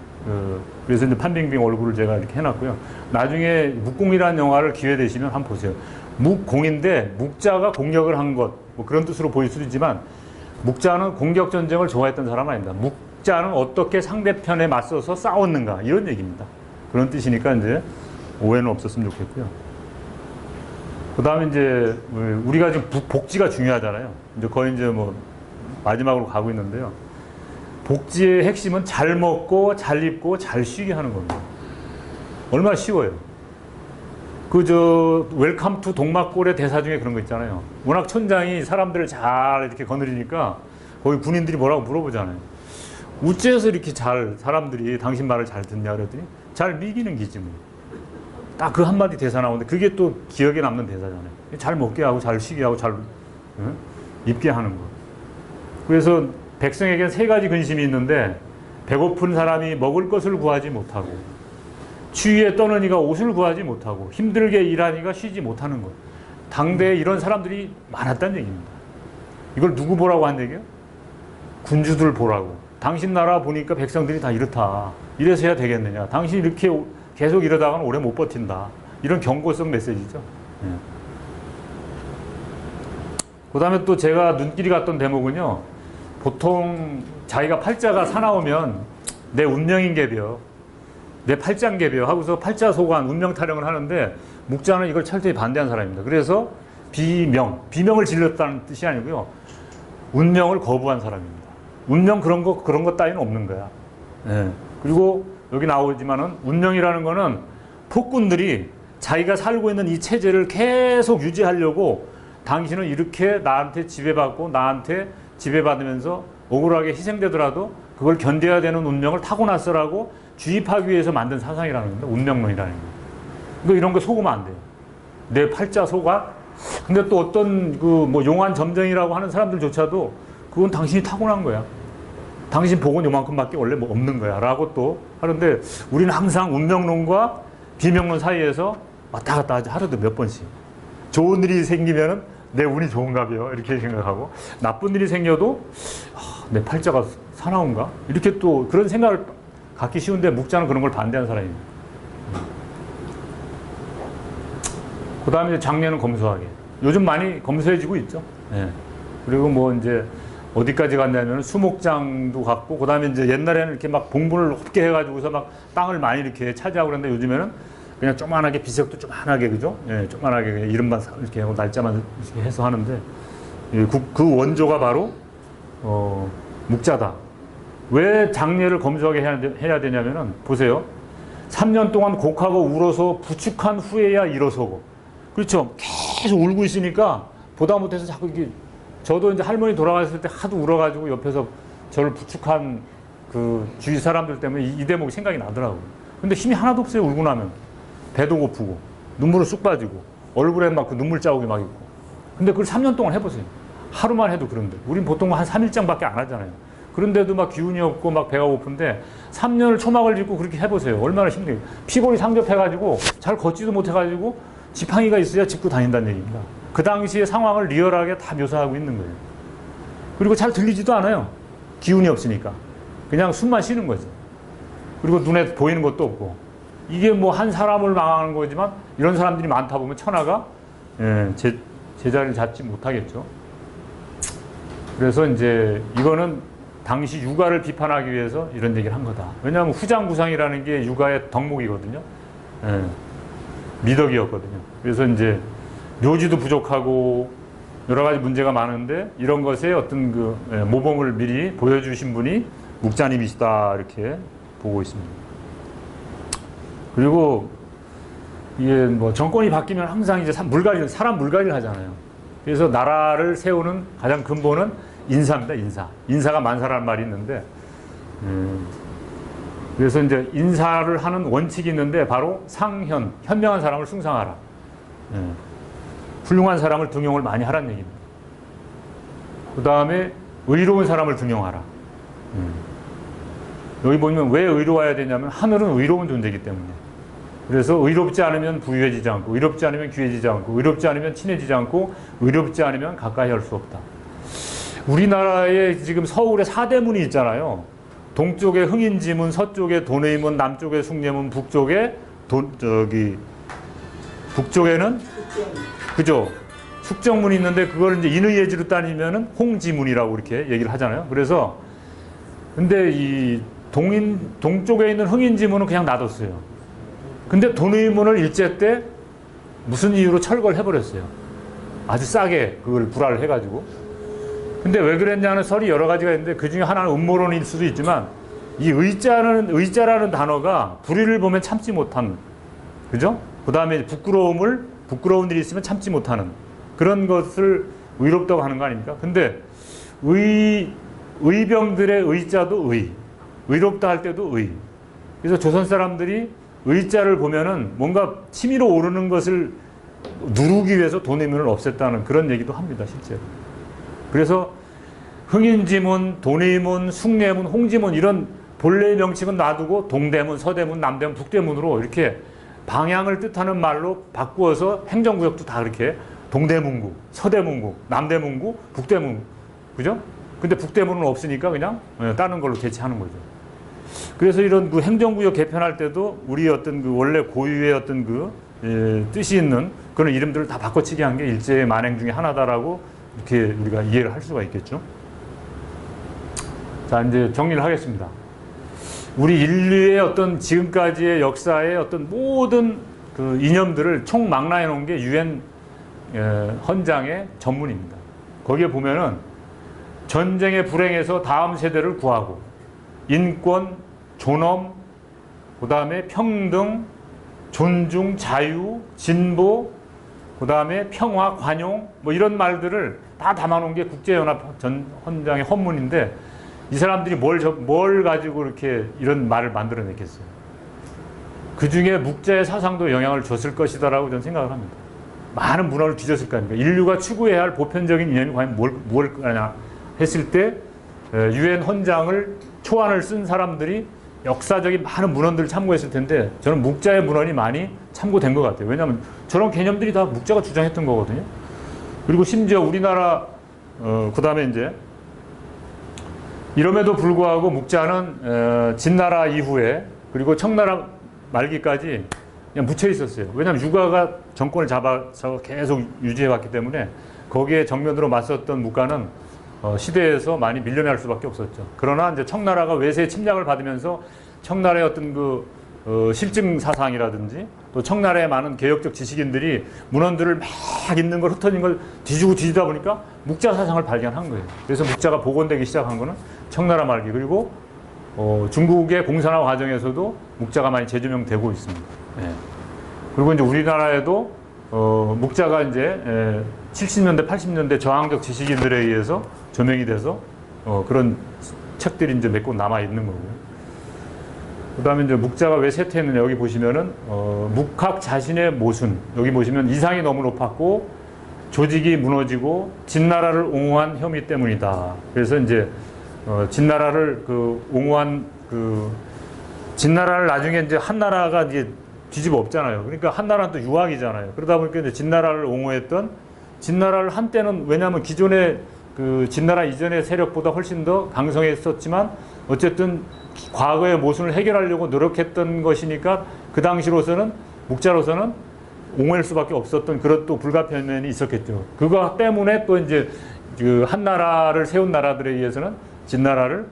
그래서 이제 판빙빙 얼굴을 제가 이렇게 해놨고요. 나중에 묵공이라는 영화를 기회 되시면 한번 보세요. 묵공인데 묵자가 공격을 한 것 뭐 그런 뜻으로 보일 수도 있지만 묵자는 공격 전쟁을 좋아했던 사람 아닙니다. 묵자는 어떻게 상대편에 맞서서 싸웠는가 이런 얘기입니다. 그런 뜻이니까 이제 오해는 없었으면 좋겠고요. 그 다음에 이제 우리가 지금 복지가 중요하잖아요. 이제 거의 이제 뭐 마지막으로 가고 있는데요. 복지의 핵심은 잘 먹고 잘 입고 잘 쉬게 하는 겁니다. 얼마나 쉬워요. 웰컴 투 동막골의 대사 중에 그런 거 있잖아요. 워낙 천장이 사람들을 잘 이렇게 거느리니까 거기 군인들이 뭐라고 물어보잖아요. 우째서 이렇게 잘 사람들이 당신 말을 잘 듣냐 그랬더니 잘 미기는 기지 뭐. 딱 그 한마디 대사 나오는데 그게 또 기억에 남는 대사잖아요. 잘 먹게 하고 잘 쉬게 하고 잘 입게 하는 거. 그래서 백성에겐 세 가지 근심이 있는데 배고픈 사람이 먹을 것을 구하지 못하고 추위에 떠는 이가 옷을 구하지 못하고 힘들게 일하니가 쉬지 못하는 것. 당대에 이런 사람들이 많았다는 얘기입니다. 이걸 누구 보라고 한 얘기예요? 군주들 보라고. 당신 나라 보니까 백성들이 다 이렇다. 이래서 해야 되겠느냐. 당신이 이렇게 계속 이러다가는 오래 못 버틴다. 이런 경고성 메시지죠. 네. 그 다음에 또 제가 눈길이 갔던 대목은요. 보통 자기가 팔자가 사나우면 내 운명인개벼. 내 팔짱개벼 하고서 팔자 소관, 운명 타령을 하는데 묵자는 이걸 철저히 반대한 사람입니다. 그래서 비명을 질렀다는 뜻이 아니고요. 운명을 거부한 사람입니다. 운명 그런 것 따위는 없는 거야. 네. 그리고 여기 나오지만은 운명이라는 거는 폭군들이 자기가 살고 있는 이 체제를 계속 유지하려고 당신은 이렇게 나한테 지배받고 나한테 지배받으면서 억울하게 희생되더라도 그걸 견뎌야 되는 운명을 타고났어라고 주입하기 위해서 만든 사상이라는 겁니다. 운명론이라는 거. 그러니까 이런 거 속으면 안 돼요. 내 팔자 속아? 근데 또 어떤 뭐 용한 점쟁이라고 하는 사람들조차도 그건 당신이 타고난 거야. 당신 복은 요만큼밖에 원래 뭐 없는 거야. 라고 또 하는데 우리는 항상 운명론과 비명론 사이에서 왔다 갔다 하지. 하루도 몇 번씩. 좋은 일이 생기면은 내 운이 좋은가 봐요. 이렇게 생각하고 나쁜 일이 생겨도 내 팔자가 사나운가? 이렇게 또 그런 생각을 갖기 쉬운데 묵자는 그런 걸 반대하는 사람입니다. 그 다음에 장례는 검소하게. 요즘 많이 검소해지고 있죠. 네. 그리고 뭐 이제 어디까지 갔냐면 수목장도 갔고, 그 다음에 이제 옛날에는 이렇게 막 봉분을 높게 해가지고서 막 땅을 많이 이렇게 차지하고 그랬는데 요즘에는 그냥 조그만하게 비석도 조그만하게, 그죠? 예, 조그만하게 그냥 이름만 이렇게 하고 날짜만 이렇게 해서 하는데 그 원조가 바로 묵자다. 왜 장례를 검소하게 해야 되냐면은 보세요. 3년 동안 곡하고 울어서 부축한 후에야 일어서고, 그렇죠? 계속 울고 있으니까 보다 못해서 자꾸 이렇게, 저도 이제 할머니 돌아가셨을 때 하도 울어가지고 옆에서 저를 부축한 그 주위 사람들 때문에 이 대목이 생각이 나더라고요. 근데 힘이 하나도 없어요. 울고 나면 배도 고프고 눈물은 쑥 빠지고 얼굴에 막 그 눈물 자국이 막 있고. 근데 그걸 3년 동안 해보세요. 하루만 해도 그런데 우린 보통 한 3일장밖에 안 하잖아요. 그런데도 막 기운이 없고 막 배가 고픈데 3년을 초막을 짚고 그렇게 해보세요. 얼마나 힘들어요. 피골이 상접해가지고 잘 걷지도 못해가지고 지팡이가 있어야 짚고 다닌다는 얘기입니다. 그 당시의 상황을 리얼하게 다 묘사하고 있는 거예요. 그리고 잘 들리지도 않아요. 기운이 없으니까. 그냥 숨만 쉬는 거죠. 그리고 눈에 보이는 것도 없고. 이게 뭐 한 사람을 망하는 거지만 이런 사람들이 많다 보면 천하가 제자리를 잡지 못하겠죠. 그래서 이제 이거는 당시 육아를 비판하기 위해서 이런 얘기를 한 거다. 왜냐하면 후장구상이라는 게 육아의 덕목이거든요. 미덕이었거든요. 그래서 이제 묘지도 부족하고 여러 가지 문제가 많은데 이런 것에 어떤 그 모범을 미리 보여주신 분이 묵자님이시다 이렇게 보고 있습니다. 그리고 이게 뭐 정권이 바뀌면 항상 이제 사람 물갈이를 하잖아요. 그래서 나라를 세우는 가장 근본은 인사입니다. 인사가 만사라는 말이 있는데, 그래서 이제 인사를 하는 원칙이 있는데 바로 현명한 사람을 숭상하라. 훌륭한 사람을 등용을 많이 하라는 얘기입니다. 그 다음에 의로운 사람을 등용하라. 여기 보면 왜 의로워야 되냐면 하늘은 의로운 존재이기 때문에. 그래서 의롭지 않으면 부유해지지 않고, 의롭지 않으면 귀해지지 않고, 의롭지 않으면 친해지지 않고, 의롭지 않으면 가까이 할 수 없다. 우리나라에 지금 서울에 사대문이 있잖아요. 동쪽에 흥인지문, 서쪽에 도내문, 남쪽에 숭례문, 북쪽에는 그죠? 숙정문이 있는데 그걸 이제 인의예지로 따지면은 홍지문이라고 이렇게 얘기를 하잖아요. 그래서 근데 이 동쪽에 있는 흥인지문은 그냥 놔뒀어요. 근데 도내문을 일제 때 무슨 이유로 철거를 해버렸어요. 아주 싸게 그걸 불화를 해가지고. 근데 왜 그랬냐는 설이 여러 가지가 있는데 그 중에 하나는 음모론일 수도 있지만 이 의자라는 단어가 불의를 보면 참지 못한, 그죠? 그 다음에 부끄러운 일이 있으면 참지 못하는 그런 것을 의롭다고 하는 거 아닙니까? 근데 의병들의 의자도 의롭다 할 때도 의. 그래서 조선 사람들이 의자를 보면은 뭔가 치밀어 오르는 것을 누르기 위해서 도내문을 없앴다는 그런 얘기도 합니다, 실제로. 그래서 흥인지문, 도내문, 숭례문, 홍지문 이런 본래의 명칭은 놔두고 동대문, 서대문, 남대문, 북대문으로 이렇게 방향을 뜻하는 말로 바꾸어서 행정구역도 다 그렇게 동대문구, 서대문구, 남대문구, 북대문구, 그죠? 근데 북대문은 없으니까 그냥 다른 걸로 대체하는 거죠. 그래서 이런 그 행정구역 개편할 때도 우리 어떤 그 원래 고유의 어떤 그 뜻이 있는 그런 이름들을 다 바꿔치기 한 게 일제의 만행 중에 하나다라고 이렇게 우리가 이해를 할 수가 있겠죠. 자, 이제 정리를 하겠습니다. 우리 인류의 어떤 지금까지의 역사의 어떤 모든 그 이념들을 총망라해 놓은 게 유엔 헌장의 전문입니다. 거기에 보면은 전쟁의 불행에서 다음 세대를 구하고 인권, 존엄, 그 다음에 평등, 존중, 자유, 진보, 그 다음에 평화, 관용 뭐 이런 말들을 다 담아놓은 게 국제연합 헌장의 헌문인데 이 사람들이 뭘 가지고 이렇게 이런 말을 만들어냈겠어요. 그 중에 묵자의 사상도 영향을 줬을 것이다라고 저는 생각을 합니다. 많은 문화를 뒤졌을 거 아닙니까? 인류가 추구해야 할 보편적인 이념이 과연 뭘 거냐 했을 때 유엔 헌장을 초안을 쓴 사람들이 역사적인 많은 문헌들을 참고했을 텐데 저는 묵자의 문헌이 많이 참고된 것 같아요. 왜냐하면 저런 개념들이 다 묵자가 주장했던 거거든요. 그리고 심지어 우리나라 그 다음에 이제 이럼에도 불구하고 묵자는 진나라 이후에 그리고 청나라 말기까지 그냥 묻혀 있었어요. 왜냐하면 유가가 정권을 잡아서 계속 유지해왔기 때문에 거기에 정면으로 맞섰던 묵가는 시대에서 많이 밀려날 수밖에 없었죠. 그러나 이제 청나라가 외세의 침략을 받으면서 청나라의 어떤 그 실증 사상이라든지 또 청나라의 많은 개혁적 지식인들이 문헌들을 막 읽는 걸 흩어진 걸 뒤지다 보니까 묵자 사상을 발견한 거예요. 그래서 묵자가 복원되기 시작한 거는 청나라 말기 그리고 중국의 공산화 과정에서도 묵자가 많이 재조명되고 있습니다. 예. 그리고 이제 우리나라에도 묵자가 이제 70년대, 80년대 저항적 지식인들에 의해서 조명이 돼서 그런 책들이 이제 몇 권 남아 있는 거고요. 그 다음에 이제 묵자가 왜 쇠퇴했느냐 여기 보시면은 묵학 자신의 모순 여기 보시면 이상이 너무 높았고 조직이 무너지고 진나라를 옹호한 혐의 때문이다. 그래서 이제 진나라를 옹호한 진나라를 나중에 이제 한나라가 이제 뒤집어 엎잖아요. 그러니까 한나라는 또 유학이잖아요. 그러다 보니까 이제 진나라를 옹호했던 진나라를 한때는 왜냐하면 기존의 진나라 이전의 세력보다 훨씬 더 강성했었지만 어쨌든 과거의 모순을 해결하려고 노력했던 것이니까 그 당시로서는 묵자로서는 옹호할 수밖에 없었던 그런 또 불가피한 면이 있었겠죠. 그거 때문에 또 이제 한나라를 세운 나라들에 의해서는 진나라를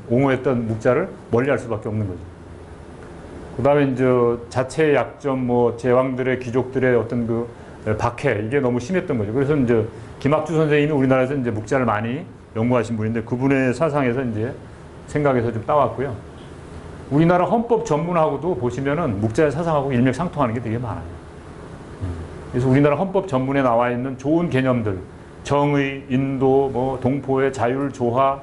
옹호했던 묵자를 멀리할 수밖에 없는 거죠. 그다음에 이제 자체의 약점, 뭐 제왕들의 귀족들의 어떤 박해 이게 너무 심했던 거죠. 그래서 이제 김학주 선생님이 우리나라에서 이제 묵자를 많이 연구하신 분인데 그분의 사상에서 이제 생각에서 좀 따왔고요. 우리나라 헌법 전문하고도 보시면은 묵자의 사상하고 일맥상통하는 게 되게 많아요. 그래서 우리나라 헌법 전문에 나와 있는 좋은 개념들, 정의, 인도, 뭐 동포의 자율, 조화,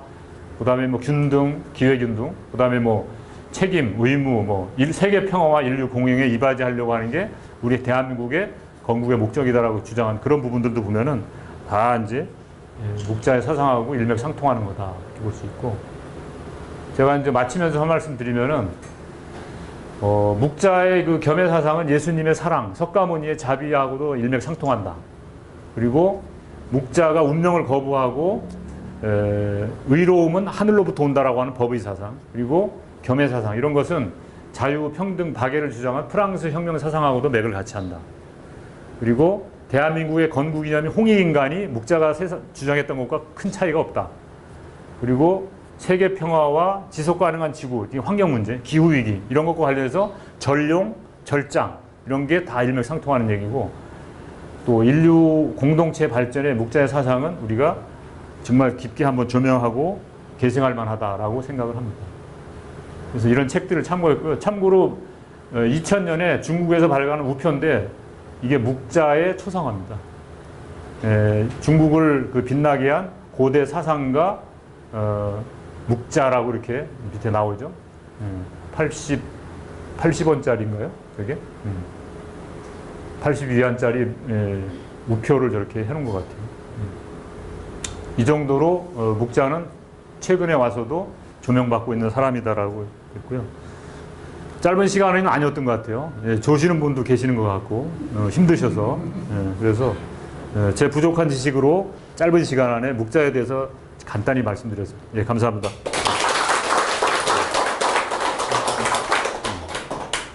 그다음에 뭐 균등, 기회균등, 그다음에 뭐 책임, 의무, 뭐 세계 평화와 인류 공용에 이바지하려고 하는 게 우리 대한민국의 건국의 목적이다라고 주장한 그런 부분들도 보면은 다 이제 묵자의 사상하고 일맥상통하는 거다 이렇게 볼 수 있고, 제가 이제 마치면서 한 말씀 드리면은 묵자의 그 겸해 사상은 예수님의 사랑, 석가모니의 자비하고도 일맥상통한다. 그리고 묵자가 운명을 거부하고 의로움은 하늘로부터 온다라고 하는 법의 사상, 그리고 겸해 사상, 이런 것은 자유, 평등, 박애를 주장한 프랑스 혁명 사상하고도 맥을 같이 한다. 그리고 대한민국의 건국 이념이 홍익인간이 묵자가 주장했던 것과 큰 차이가 없다. 그리고 세계 평화와 지속 가능한 지구, 환경 문제, 기후 위기 이런 것과 관련해서 전룡, 절장 이런 게 다 일맥상통하는 얘기고, 또 인류 공동체 발전의 묵자의 사상은 우리가 정말 깊게 한번 조명하고 계승할 만하다라고 생각을 합니다. 그래서 이런 책들을 참고했고요. 참고로 2000년에 중국에서 발간한 우표인데 이게 묵자의 초상화입니다. 중국을 그 빛나게 한 고대 사상가 묵자라고 이렇게 밑에 나오죠. 80원짜리인가요? 그게? 82원짜리 우표를 저렇게 해놓은 것 같아요. 이 정도로 묵자는 최근에 와서도 조명받고 있는 사람이다라고 했고요. 짧은 시간은 아니었던 것 같아요. 조시는 분도 계시는 것 같고 힘드셔서 그래서 제 부족한 지식으로 짧은 시간 안에 묵자에 대해서 간단히 말씀드렸습니다. 예, 감사합니다.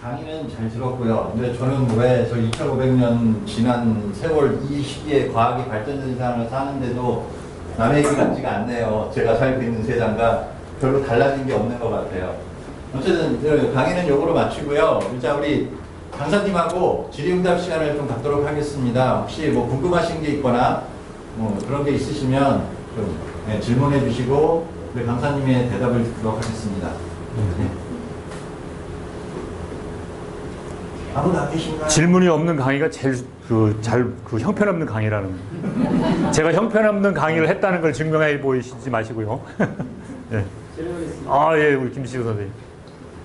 강의는 잘 들었고요. 근데 저는 왜 저 2500년 지난 세월 이 시기에 과학이 발전된 세상을 사는데도 남의 얘기 같지가 않네요. 제가 살고 있는 세상과 별로 달라진 게 없는 것 같아요. 어쨌든 강의는 요거로 마치고요. 자, 우리 강사님하고 질의응답 시간을 좀 갖도록 하겠습니다. 혹시 뭐 궁금하신 게 있거나 뭐 그런 게 있으시면 좀 질문해 주시고 우리 강사님의 대답을 듣도록 하겠습니다. 네. 아무도 안 계신가요? 질문이 없는 강의가 제일 형편없는 강의라는. 제가 형편없는 강의를 했다는 걸 증명해 보이시지 마시고요. 네. 질문 있습니다. 아, 예, 우리 김시우 선생님.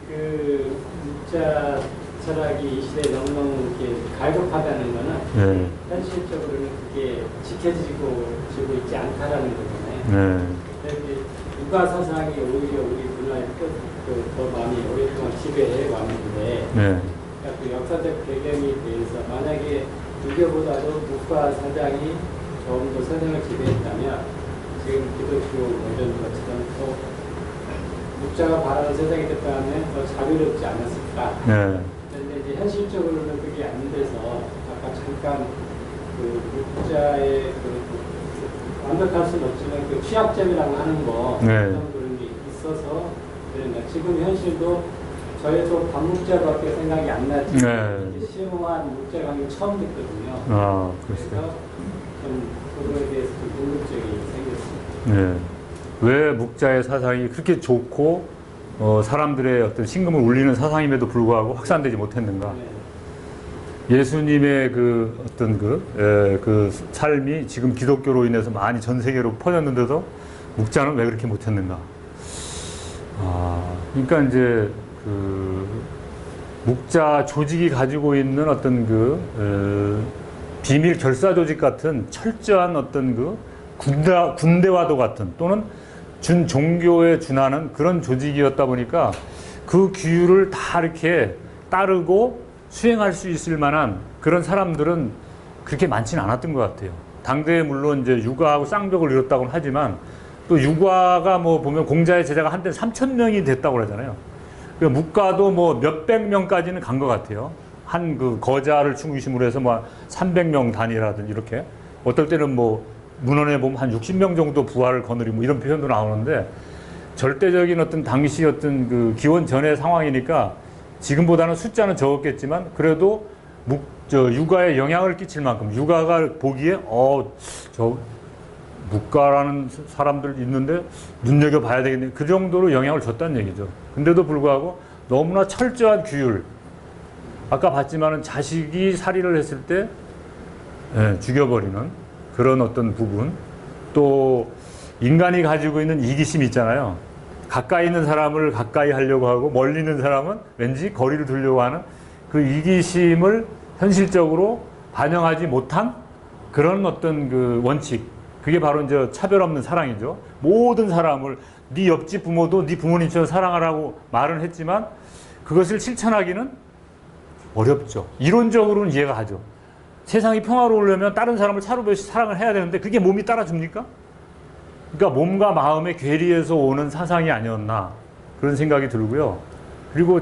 그 묵자 철학이 이 시대에 너무너무 이렇게 갈급하다는 거는 네. 현실적으로는 그게 지켜지고 있지 않다라는 거잖아요. 네. 그런데 육아 사상이 오히려 우리 문화에 더 많이 오랫동안 지배해 왔는데, 네. 그 역사적 배경에 대해서 만약에 유교보다도 육아 사상이 조금 더 세상을 지배했다면 지금 기독교 이런 것처럼 또 묵자가 바라는 세상이 됐다면 더 자유롭지 않았을까. 네. 그런데 이제 현실적으로는 그게 안 돼서 아까 잠깐 그 묵자의 완벽할 수는 없지만 그 취약점이라고 하는 거 네. 그런 게 있어서 그런가 지금 현실도 저희도 반묵자밖에 생각이 안 나지. 네. 심오한 묵자 강의 처음 듣거든요. 아, 그래서 그렇어요. 좀 그거에 대해서 좀 궁금증이 생겼습니다. 네. 왜 묵자의 사상이 그렇게 좋고 사람들의 어떤 심금을 울리는 사상임에도 불구하고 확산되지 못했는가? 네. 예수님의 그 어떤 그 삶이 지금 기독교로 인해서 많이 전 세계로 퍼졌는데도 묵자는 왜 그렇게 못했는가? 그러니까 이제 그 묵자 조직이 가지고 있는 어떤 비밀 결사 조직 같은 철저한 어떤 군대와도 같은 또는 준 종교에 준하는 그런 조직이었다 보니까 그 규율을 다 이렇게 따르고 수행할 수 있을 만한 그런 사람들은 그렇게 많지는 않았던 것 같아요. 당대에 물론 이제 육아하고 쌍벽을 이뤘다고는 하지만 또 육아가 뭐 보면 공자의 제자가 한때 3,000명이 됐다고 그러잖아요. 묵가도 뭐 몇백 명까지는 간 것 같아요. 한 그 거자를 중심으로 해서 뭐 300명 단위라든지 이렇게 어떨 때는 뭐 문헌에 보면 한 60명 정도 부하를 거느리고 뭐 이런 표현도 나오는데 절대적인 어떤 당시 어떤 그 기원 전의 상황이니까 지금보다는 숫자는 적었겠지만 그래도 육아에 영향을 끼칠 만큼 육아가 보기에 저 묵가라는 사람들 있는데 눈여겨봐야 되겠네. 그 정도로 영향을 줬다는 얘기죠. 근데도 불구하고 너무나 철저한 규율. 아까 봤지만은 자식이 살인을 했을 때 죽여버리는 그런 어떤 부분. 또 인간이 가지고 있는 이기심이 있잖아요. 가까이 있는 사람을 가까이 하려고 하고 멀리 있는 사람은 왠지 거리를 두려고 하는 그 이기심을 현실적으로 반영하지 못한 그런 어떤 그 원칙. 그게 바로 이제 차별 없는 사랑이죠. 모든 사람을 네 옆집 부모도 네 부모님처럼 사랑하라고 말은 했지만 그것을 실천하기는 어렵죠. 이론적으로는 이해가 가죠. 세상이 평화로우려면 다른 사람을 차로보듯이 사랑을 해야 되는데 그게 몸이 따라줍니까? 그러니까 몸과 마음의 괴리에서 오는 사상이 아니었나 그런 생각이 들고요. 그리고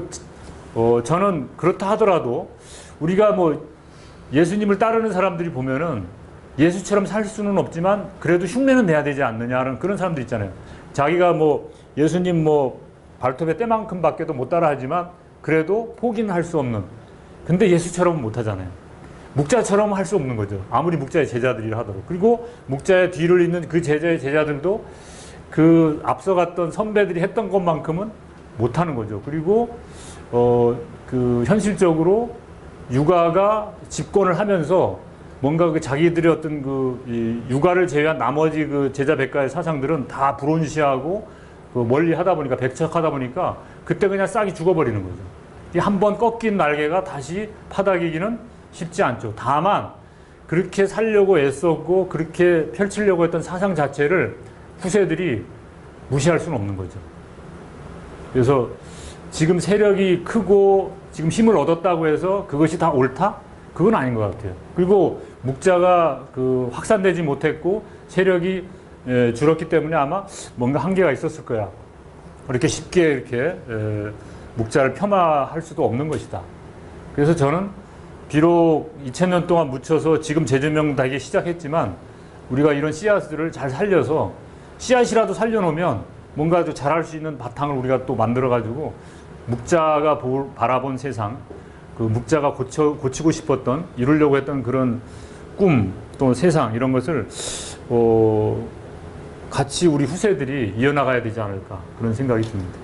저는 그렇다 하더라도 우리가 뭐 예수님을 따르는 사람들이 보면은 예수처럼 살 수는 없지만 그래도 흉내는 내야 되지 않느냐는 그런 사람들 있잖아요. 자기가 뭐 예수님 뭐 발톱의 때만큼 밖에도 못 따라 하지만 그래도 포기는 할 수 없는. 근데 예수처럼은 못 하잖아요. 묵자처럼 할 수 없는 거죠. 아무리 묵자의 제자들이라 하더라도. 그리고 묵자의 뒤를 잇는 그 제자의 제자들도 그 앞서갔던 선배들이 했던 것만큼은 못 하는 거죠. 그리고 그 현실적으로 육아가 집권을 하면서 뭔가 그 자기들의 어떤 그 육아를 제외한 나머지 그 제자 백가의 사상들은 다 불온시하고 그 멀리 하다 보니까 백척하다 보니까 그때 그냥 싹이 죽어버리는 거죠. 이 한 번 꺾인 날개가 다시 파닥이기는 쉽지 않죠. 다만 그렇게 살려고 애썼고 그렇게 펼치려고 했던 사상 자체를 후세들이 무시할 수는 없는 거죠. 그래서 지금 세력이 크고 지금 힘을 얻었다고 해서 그것이 다 옳다? 그건 아닌 것 같아요. 그리고 묵자가 그 확산되지 못했고 세력이 줄었기 때문에 아마 뭔가 한계가 있었을 거야. 이렇게 쉽게 이렇게 묵자를 폄하할 수도 없는 것이다. 그래서 저는 비록 2000년 동안 묻혀서 지금 재조명되기 시작했지만 우리가 이런 씨앗들을 잘 살려서 씨앗이라도 살려놓으면 뭔가 좀 잘할 수 있는 바탕을 우리가 또 만들어가지고 묵자가 바라본 세상, 그 묵자가 고치고 싶었던, 이루려고 했던 그런 꿈, 또 세상 이런 것을 같이 우리 후세들이 이어나가야 되지 않을까 그런 생각이 듭니다.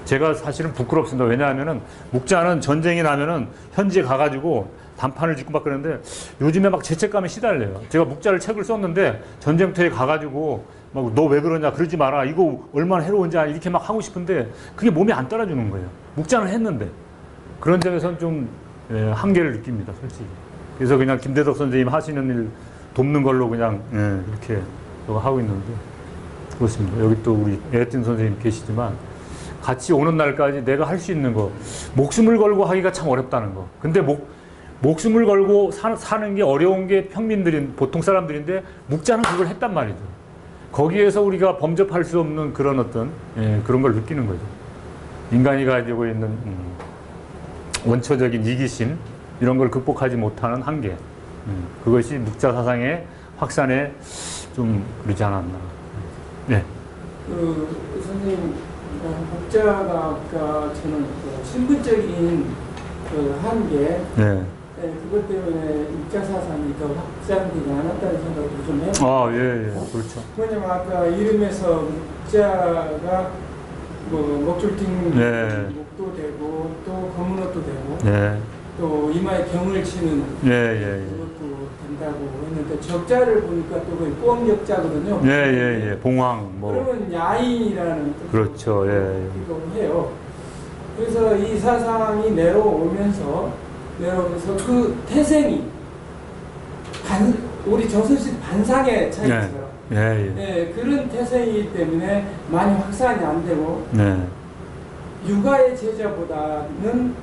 제가 사실은 부끄럽습니다. 왜냐하면은 묵자는 전쟁이 나면은 현지에 가가지고 단판을 짓고 막 그러는데 요즘에 막 죄책감에 시달려요. 제가 묵자를 책을 썼는데 전쟁터에 가가지고 막 너 왜 그러냐 그러지 마라 이거 얼마나 해로운지 이렇게 막 하고 싶은데 그게 몸이 안 따라주는 거예요. 묵자는 했는데 그런 점에서는 좀 한계를 느낍니다, 솔직히. 그래서 그냥 김대덕 선생님 하시는 일 돕는 걸로 그냥 이렇게 하고 있는데 그렇습니다. 여기 또 우리 에틴 선생님 계시지만 같이 오는 날까지 내가 할 수 있는 거 목숨을 걸고 하기가 참 어렵다는 거. 근데 목숨을 걸고 사는 게 어려운 게 평민들인 보통 사람들인데 묵자는 그걸 했단 말이죠. 거기에서 우리가 범접할 수 없는 그런 어떤 그런 걸 느끼는 거죠. 인간이 가지고 있는 원초적인 이기심 이런 걸 극복하지 못하는 한계. 그것이 묵자 사상의 확산에 좀 그러지 않았나. 네. 선생님, 묵자가 아까 저는 신분적인 그 한계, 그것 때문에 묵자 사상이 더 확산되지 않았다는 생각도 좀 해요. 예, 그렇죠. 왜냐면 아까 이름에서 묵자가 뭐 목줄팅 목도 되고 또 검은 옷도 되고 또 이마에 병을 치는 그것도 된다고 했는데 적자를 보니까 또 거의 꽁역자거든요. 봉황 뭐. 그러면 야인이라는 뜻. 그렇죠. 기도 해요. 그래서 이 사상이 내려오면서 그 태생이 우리 조선식 반상의 차이처럼 그런 태생이기 때문에 많이 확산이 안 되고 육아의 제자보다는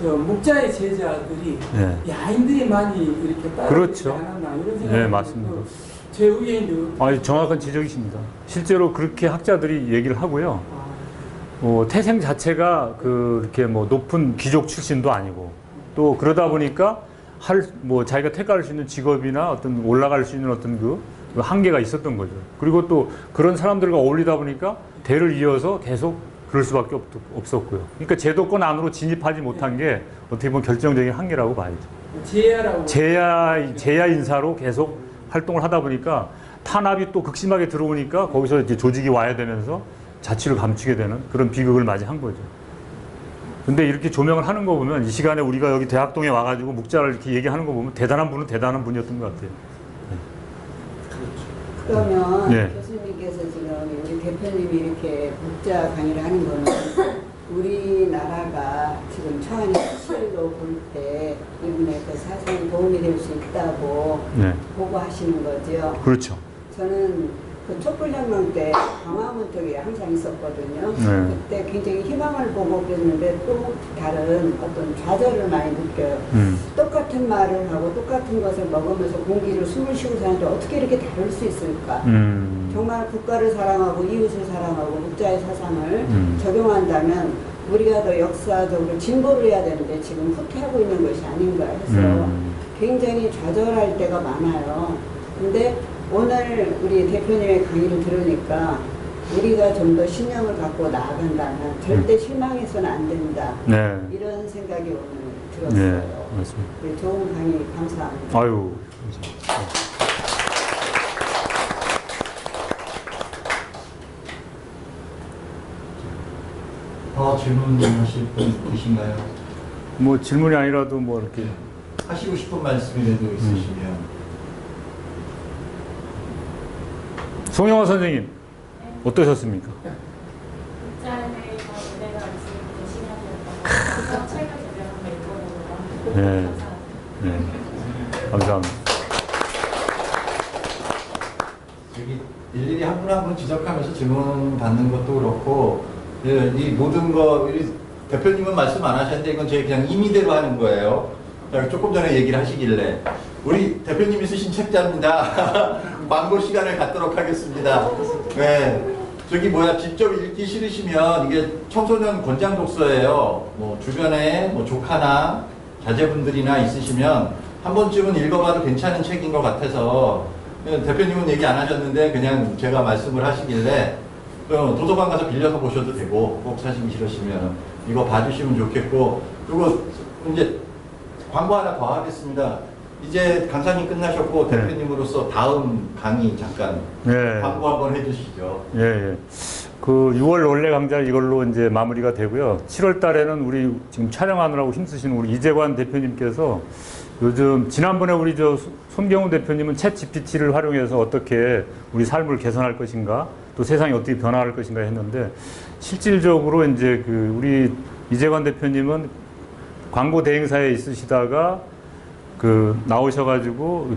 저 묵자의 제자들이 야인들이 많이 이렇게 따르지 않았나 이런 생각이 맞습니다. 제 의견인데 정확한 지적이십니다. 실제로 그렇게 학자들이 얘기를 하고요. 태생 자체가 그렇게 뭐 높은 귀족 출신도 아니고 또 그러다 보니까 자기가 택할 수 있는 직업이나 어떤 올라갈 수 있는 어떤 그 한계가 있었던 거죠. 그리고 또 그런 사람들과 어울리다 보니까 대를 이어서 계속 그럴 수밖에 없었고요. 그러니까 제도권 안으로 진입하지 못한 게 어떻게 보면 결정적인 한계라고 봐야죠. 제야 인사로 계속 활동을 하다 보니까 탄압이 또 극심하게 들어오니까 거기서 이제 조직이 와야 되면서 자취를 감추게 되는 그런 비극을 맞이한 거죠. 근데 이렇게 조명을 하는 거 보면 이 시간에 우리가 여기 대학동에 와가지고 묵자를 이렇게 얘기하는 거 보면 대단한 분은 대단한 분이었던 것 같아요. 그러면 네. 교수님께서 지금 우리 대표님이 이렇게 묵자 강의를 하는 거는 우리나라가 지금 처한의 수치로 볼 때 이분의 그 사상이 도움이 될 수 있다고 네. 보고 하시는 거죠. 그렇죠. 저는 그 촛불혁명 때 광화문 쪽에 항상 있었거든요. 네. 그때 굉장히 희망을 보고 그랬는데 또 다른 어떤 좌절을 많이 느껴요. 똑같은 말을 하고 똑같은 것을 먹으면서 공기를 숨을 쉬고 사는데 어떻게 이렇게 다를 수 있을까? 정말 국가를 사랑하고 이웃을 사랑하고 묵자의 사상을 적용한다면 우리가 더 역사적으로 진보를 해야 되는데 지금 후퇴하고 있는 것이 아닌가 해서 굉장히 좌절할 때가 많아요. 근데 오늘 우리 대표님의 강의를 들으니까 우리가 좀 더 신념을 갖고 나아간다면 절대 실망해서는 안 된다. 네. 이런 생각이 오늘 들었어요. 네, 맞습니다. 네, 좋은 강의 감사합니다. 아유. 더 질문하실 분 계신가요? 뭐 질문이 아니라도 뭐 이렇게 하시고 싶은 말씀이라도 있으시면. 송영화 선생님 어떠셨습니까? 묵자에 대해서 내가 열심히 하셨던 책을 제가 한번 읽어보고요. 네. 네. 감사합니다. 여기 일일이 한 분 한 분 지적하면서 질문 받는 것도 그렇고, 이 모든 거, 우리 대표님은 말씀 안 하셨는데 이건 제 그냥 임의대로 하는 거예요. 조금 전에 얘기를 하시길래 우리 대표님이 쓰신 책자입니다. 광고 시간을 갖도록 하겠습니다. 네. 저기 뭐야, 직접 읽기 싫으시면 이게 청소년 권장 독서예요. 뭐 주변에 뭐 조카나 자제분들이나 있으시면 한 번쯤은 읽어봐도 괜찮은 책인 것 같아서, 대표님은 얘기 안 하셨는데 그냥 제가 말씀을 하시길래 도서관 가서 빌려서 보셔도 되고, 꼭 사시기 싫으시면 이거 봐주시면 좋겠고, 그리고 이제 광고 하나 더 하겠습니다. 이제 강사님 끝나셨고 대표님으로서 다음 강의 잠깐 광고 한번 해주시죠. 예, 예. 그 6월 원래 강좌 이걸로 이제 마무리가 되고요. 7월 달에는 우리 지금 촬영하느라고 힘쓰시는 우리 이재관 대표님께서 요즘 지난번에 우리 저 손경훈 대표님은 챗 GPT를 활용해서 어떻게 우리 삶을 개선할 것인가, 또 세상이 어떻게 변화할 것인가 했는데, 실질적으로 이제 그 우리 이재관 대표님은 광고 대행사에 있으시다가 그 나오셔가지고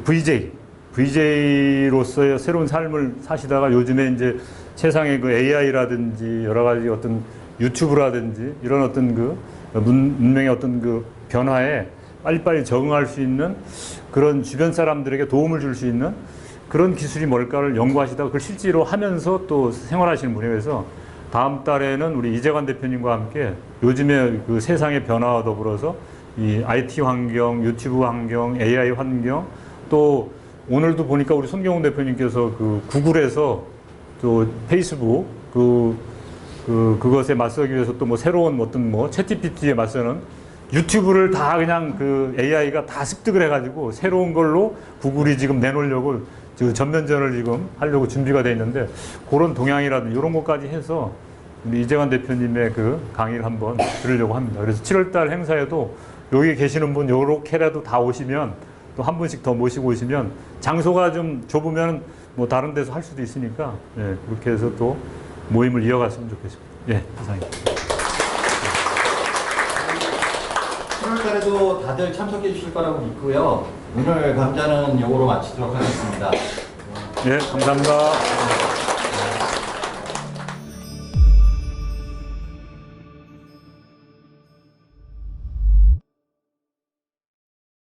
VJ로서의 새로운 삶을 사시다가 요즘에 이제 세상에 그 AI라든지 여러 가지 어떤 유튜브라든지 이런 어떤 그 문명의 어떤 그 변화에 빨리빨리 적응할 수 있는 그런 주변 사람들에게 도움을 줄 수 있는 그런 기술이 뭘까를 연구하시다가 그걸 실제로 하면서 또 생활하시는 분이에요. 그래서 다음 달에는 우리 이재관 대표님과 함께 요즘의 그 세상의 변화와 더불어서 이 IT 환경, 유튜브 환경, AI 환경, 또 오늘도 보니까 우리 손경훈 대표님께서 그 구글에서 또 페이스북 그것에 맞서기 위해서 또 뭐 새로운 어떤 뭐 챗GPT에 맞서는 유튜브를 다 그냥 그 AI가 다 습득을 해가지고 새로운 걸로 구글이 지금 내놓으려고 지금 전면전을 지금 하려고 준비가 돼 있는데, 그런 동향이라든지 이런 것까지 해서 우리 이재관 대표님의 그 강의를 한번 들으려고 합니다. 그래서 7월달 행사에도 여기 계시는 분 요렇게라도 다 오시면, 또 한 분씩 더 모시고 오시면, 장소가 좀 좁으면 뭐 다른 데서 할 수도 있으니까, 예, 그렇게 해서 또 모임을 이어갔으면 좋겠습니다. 예, 이상입니다. 7월달에도 다들 참석해 주실 거라고 믿고요. 오늘 강좌는 요거로 마치도록 하겠습니다. 예, 감사합니다.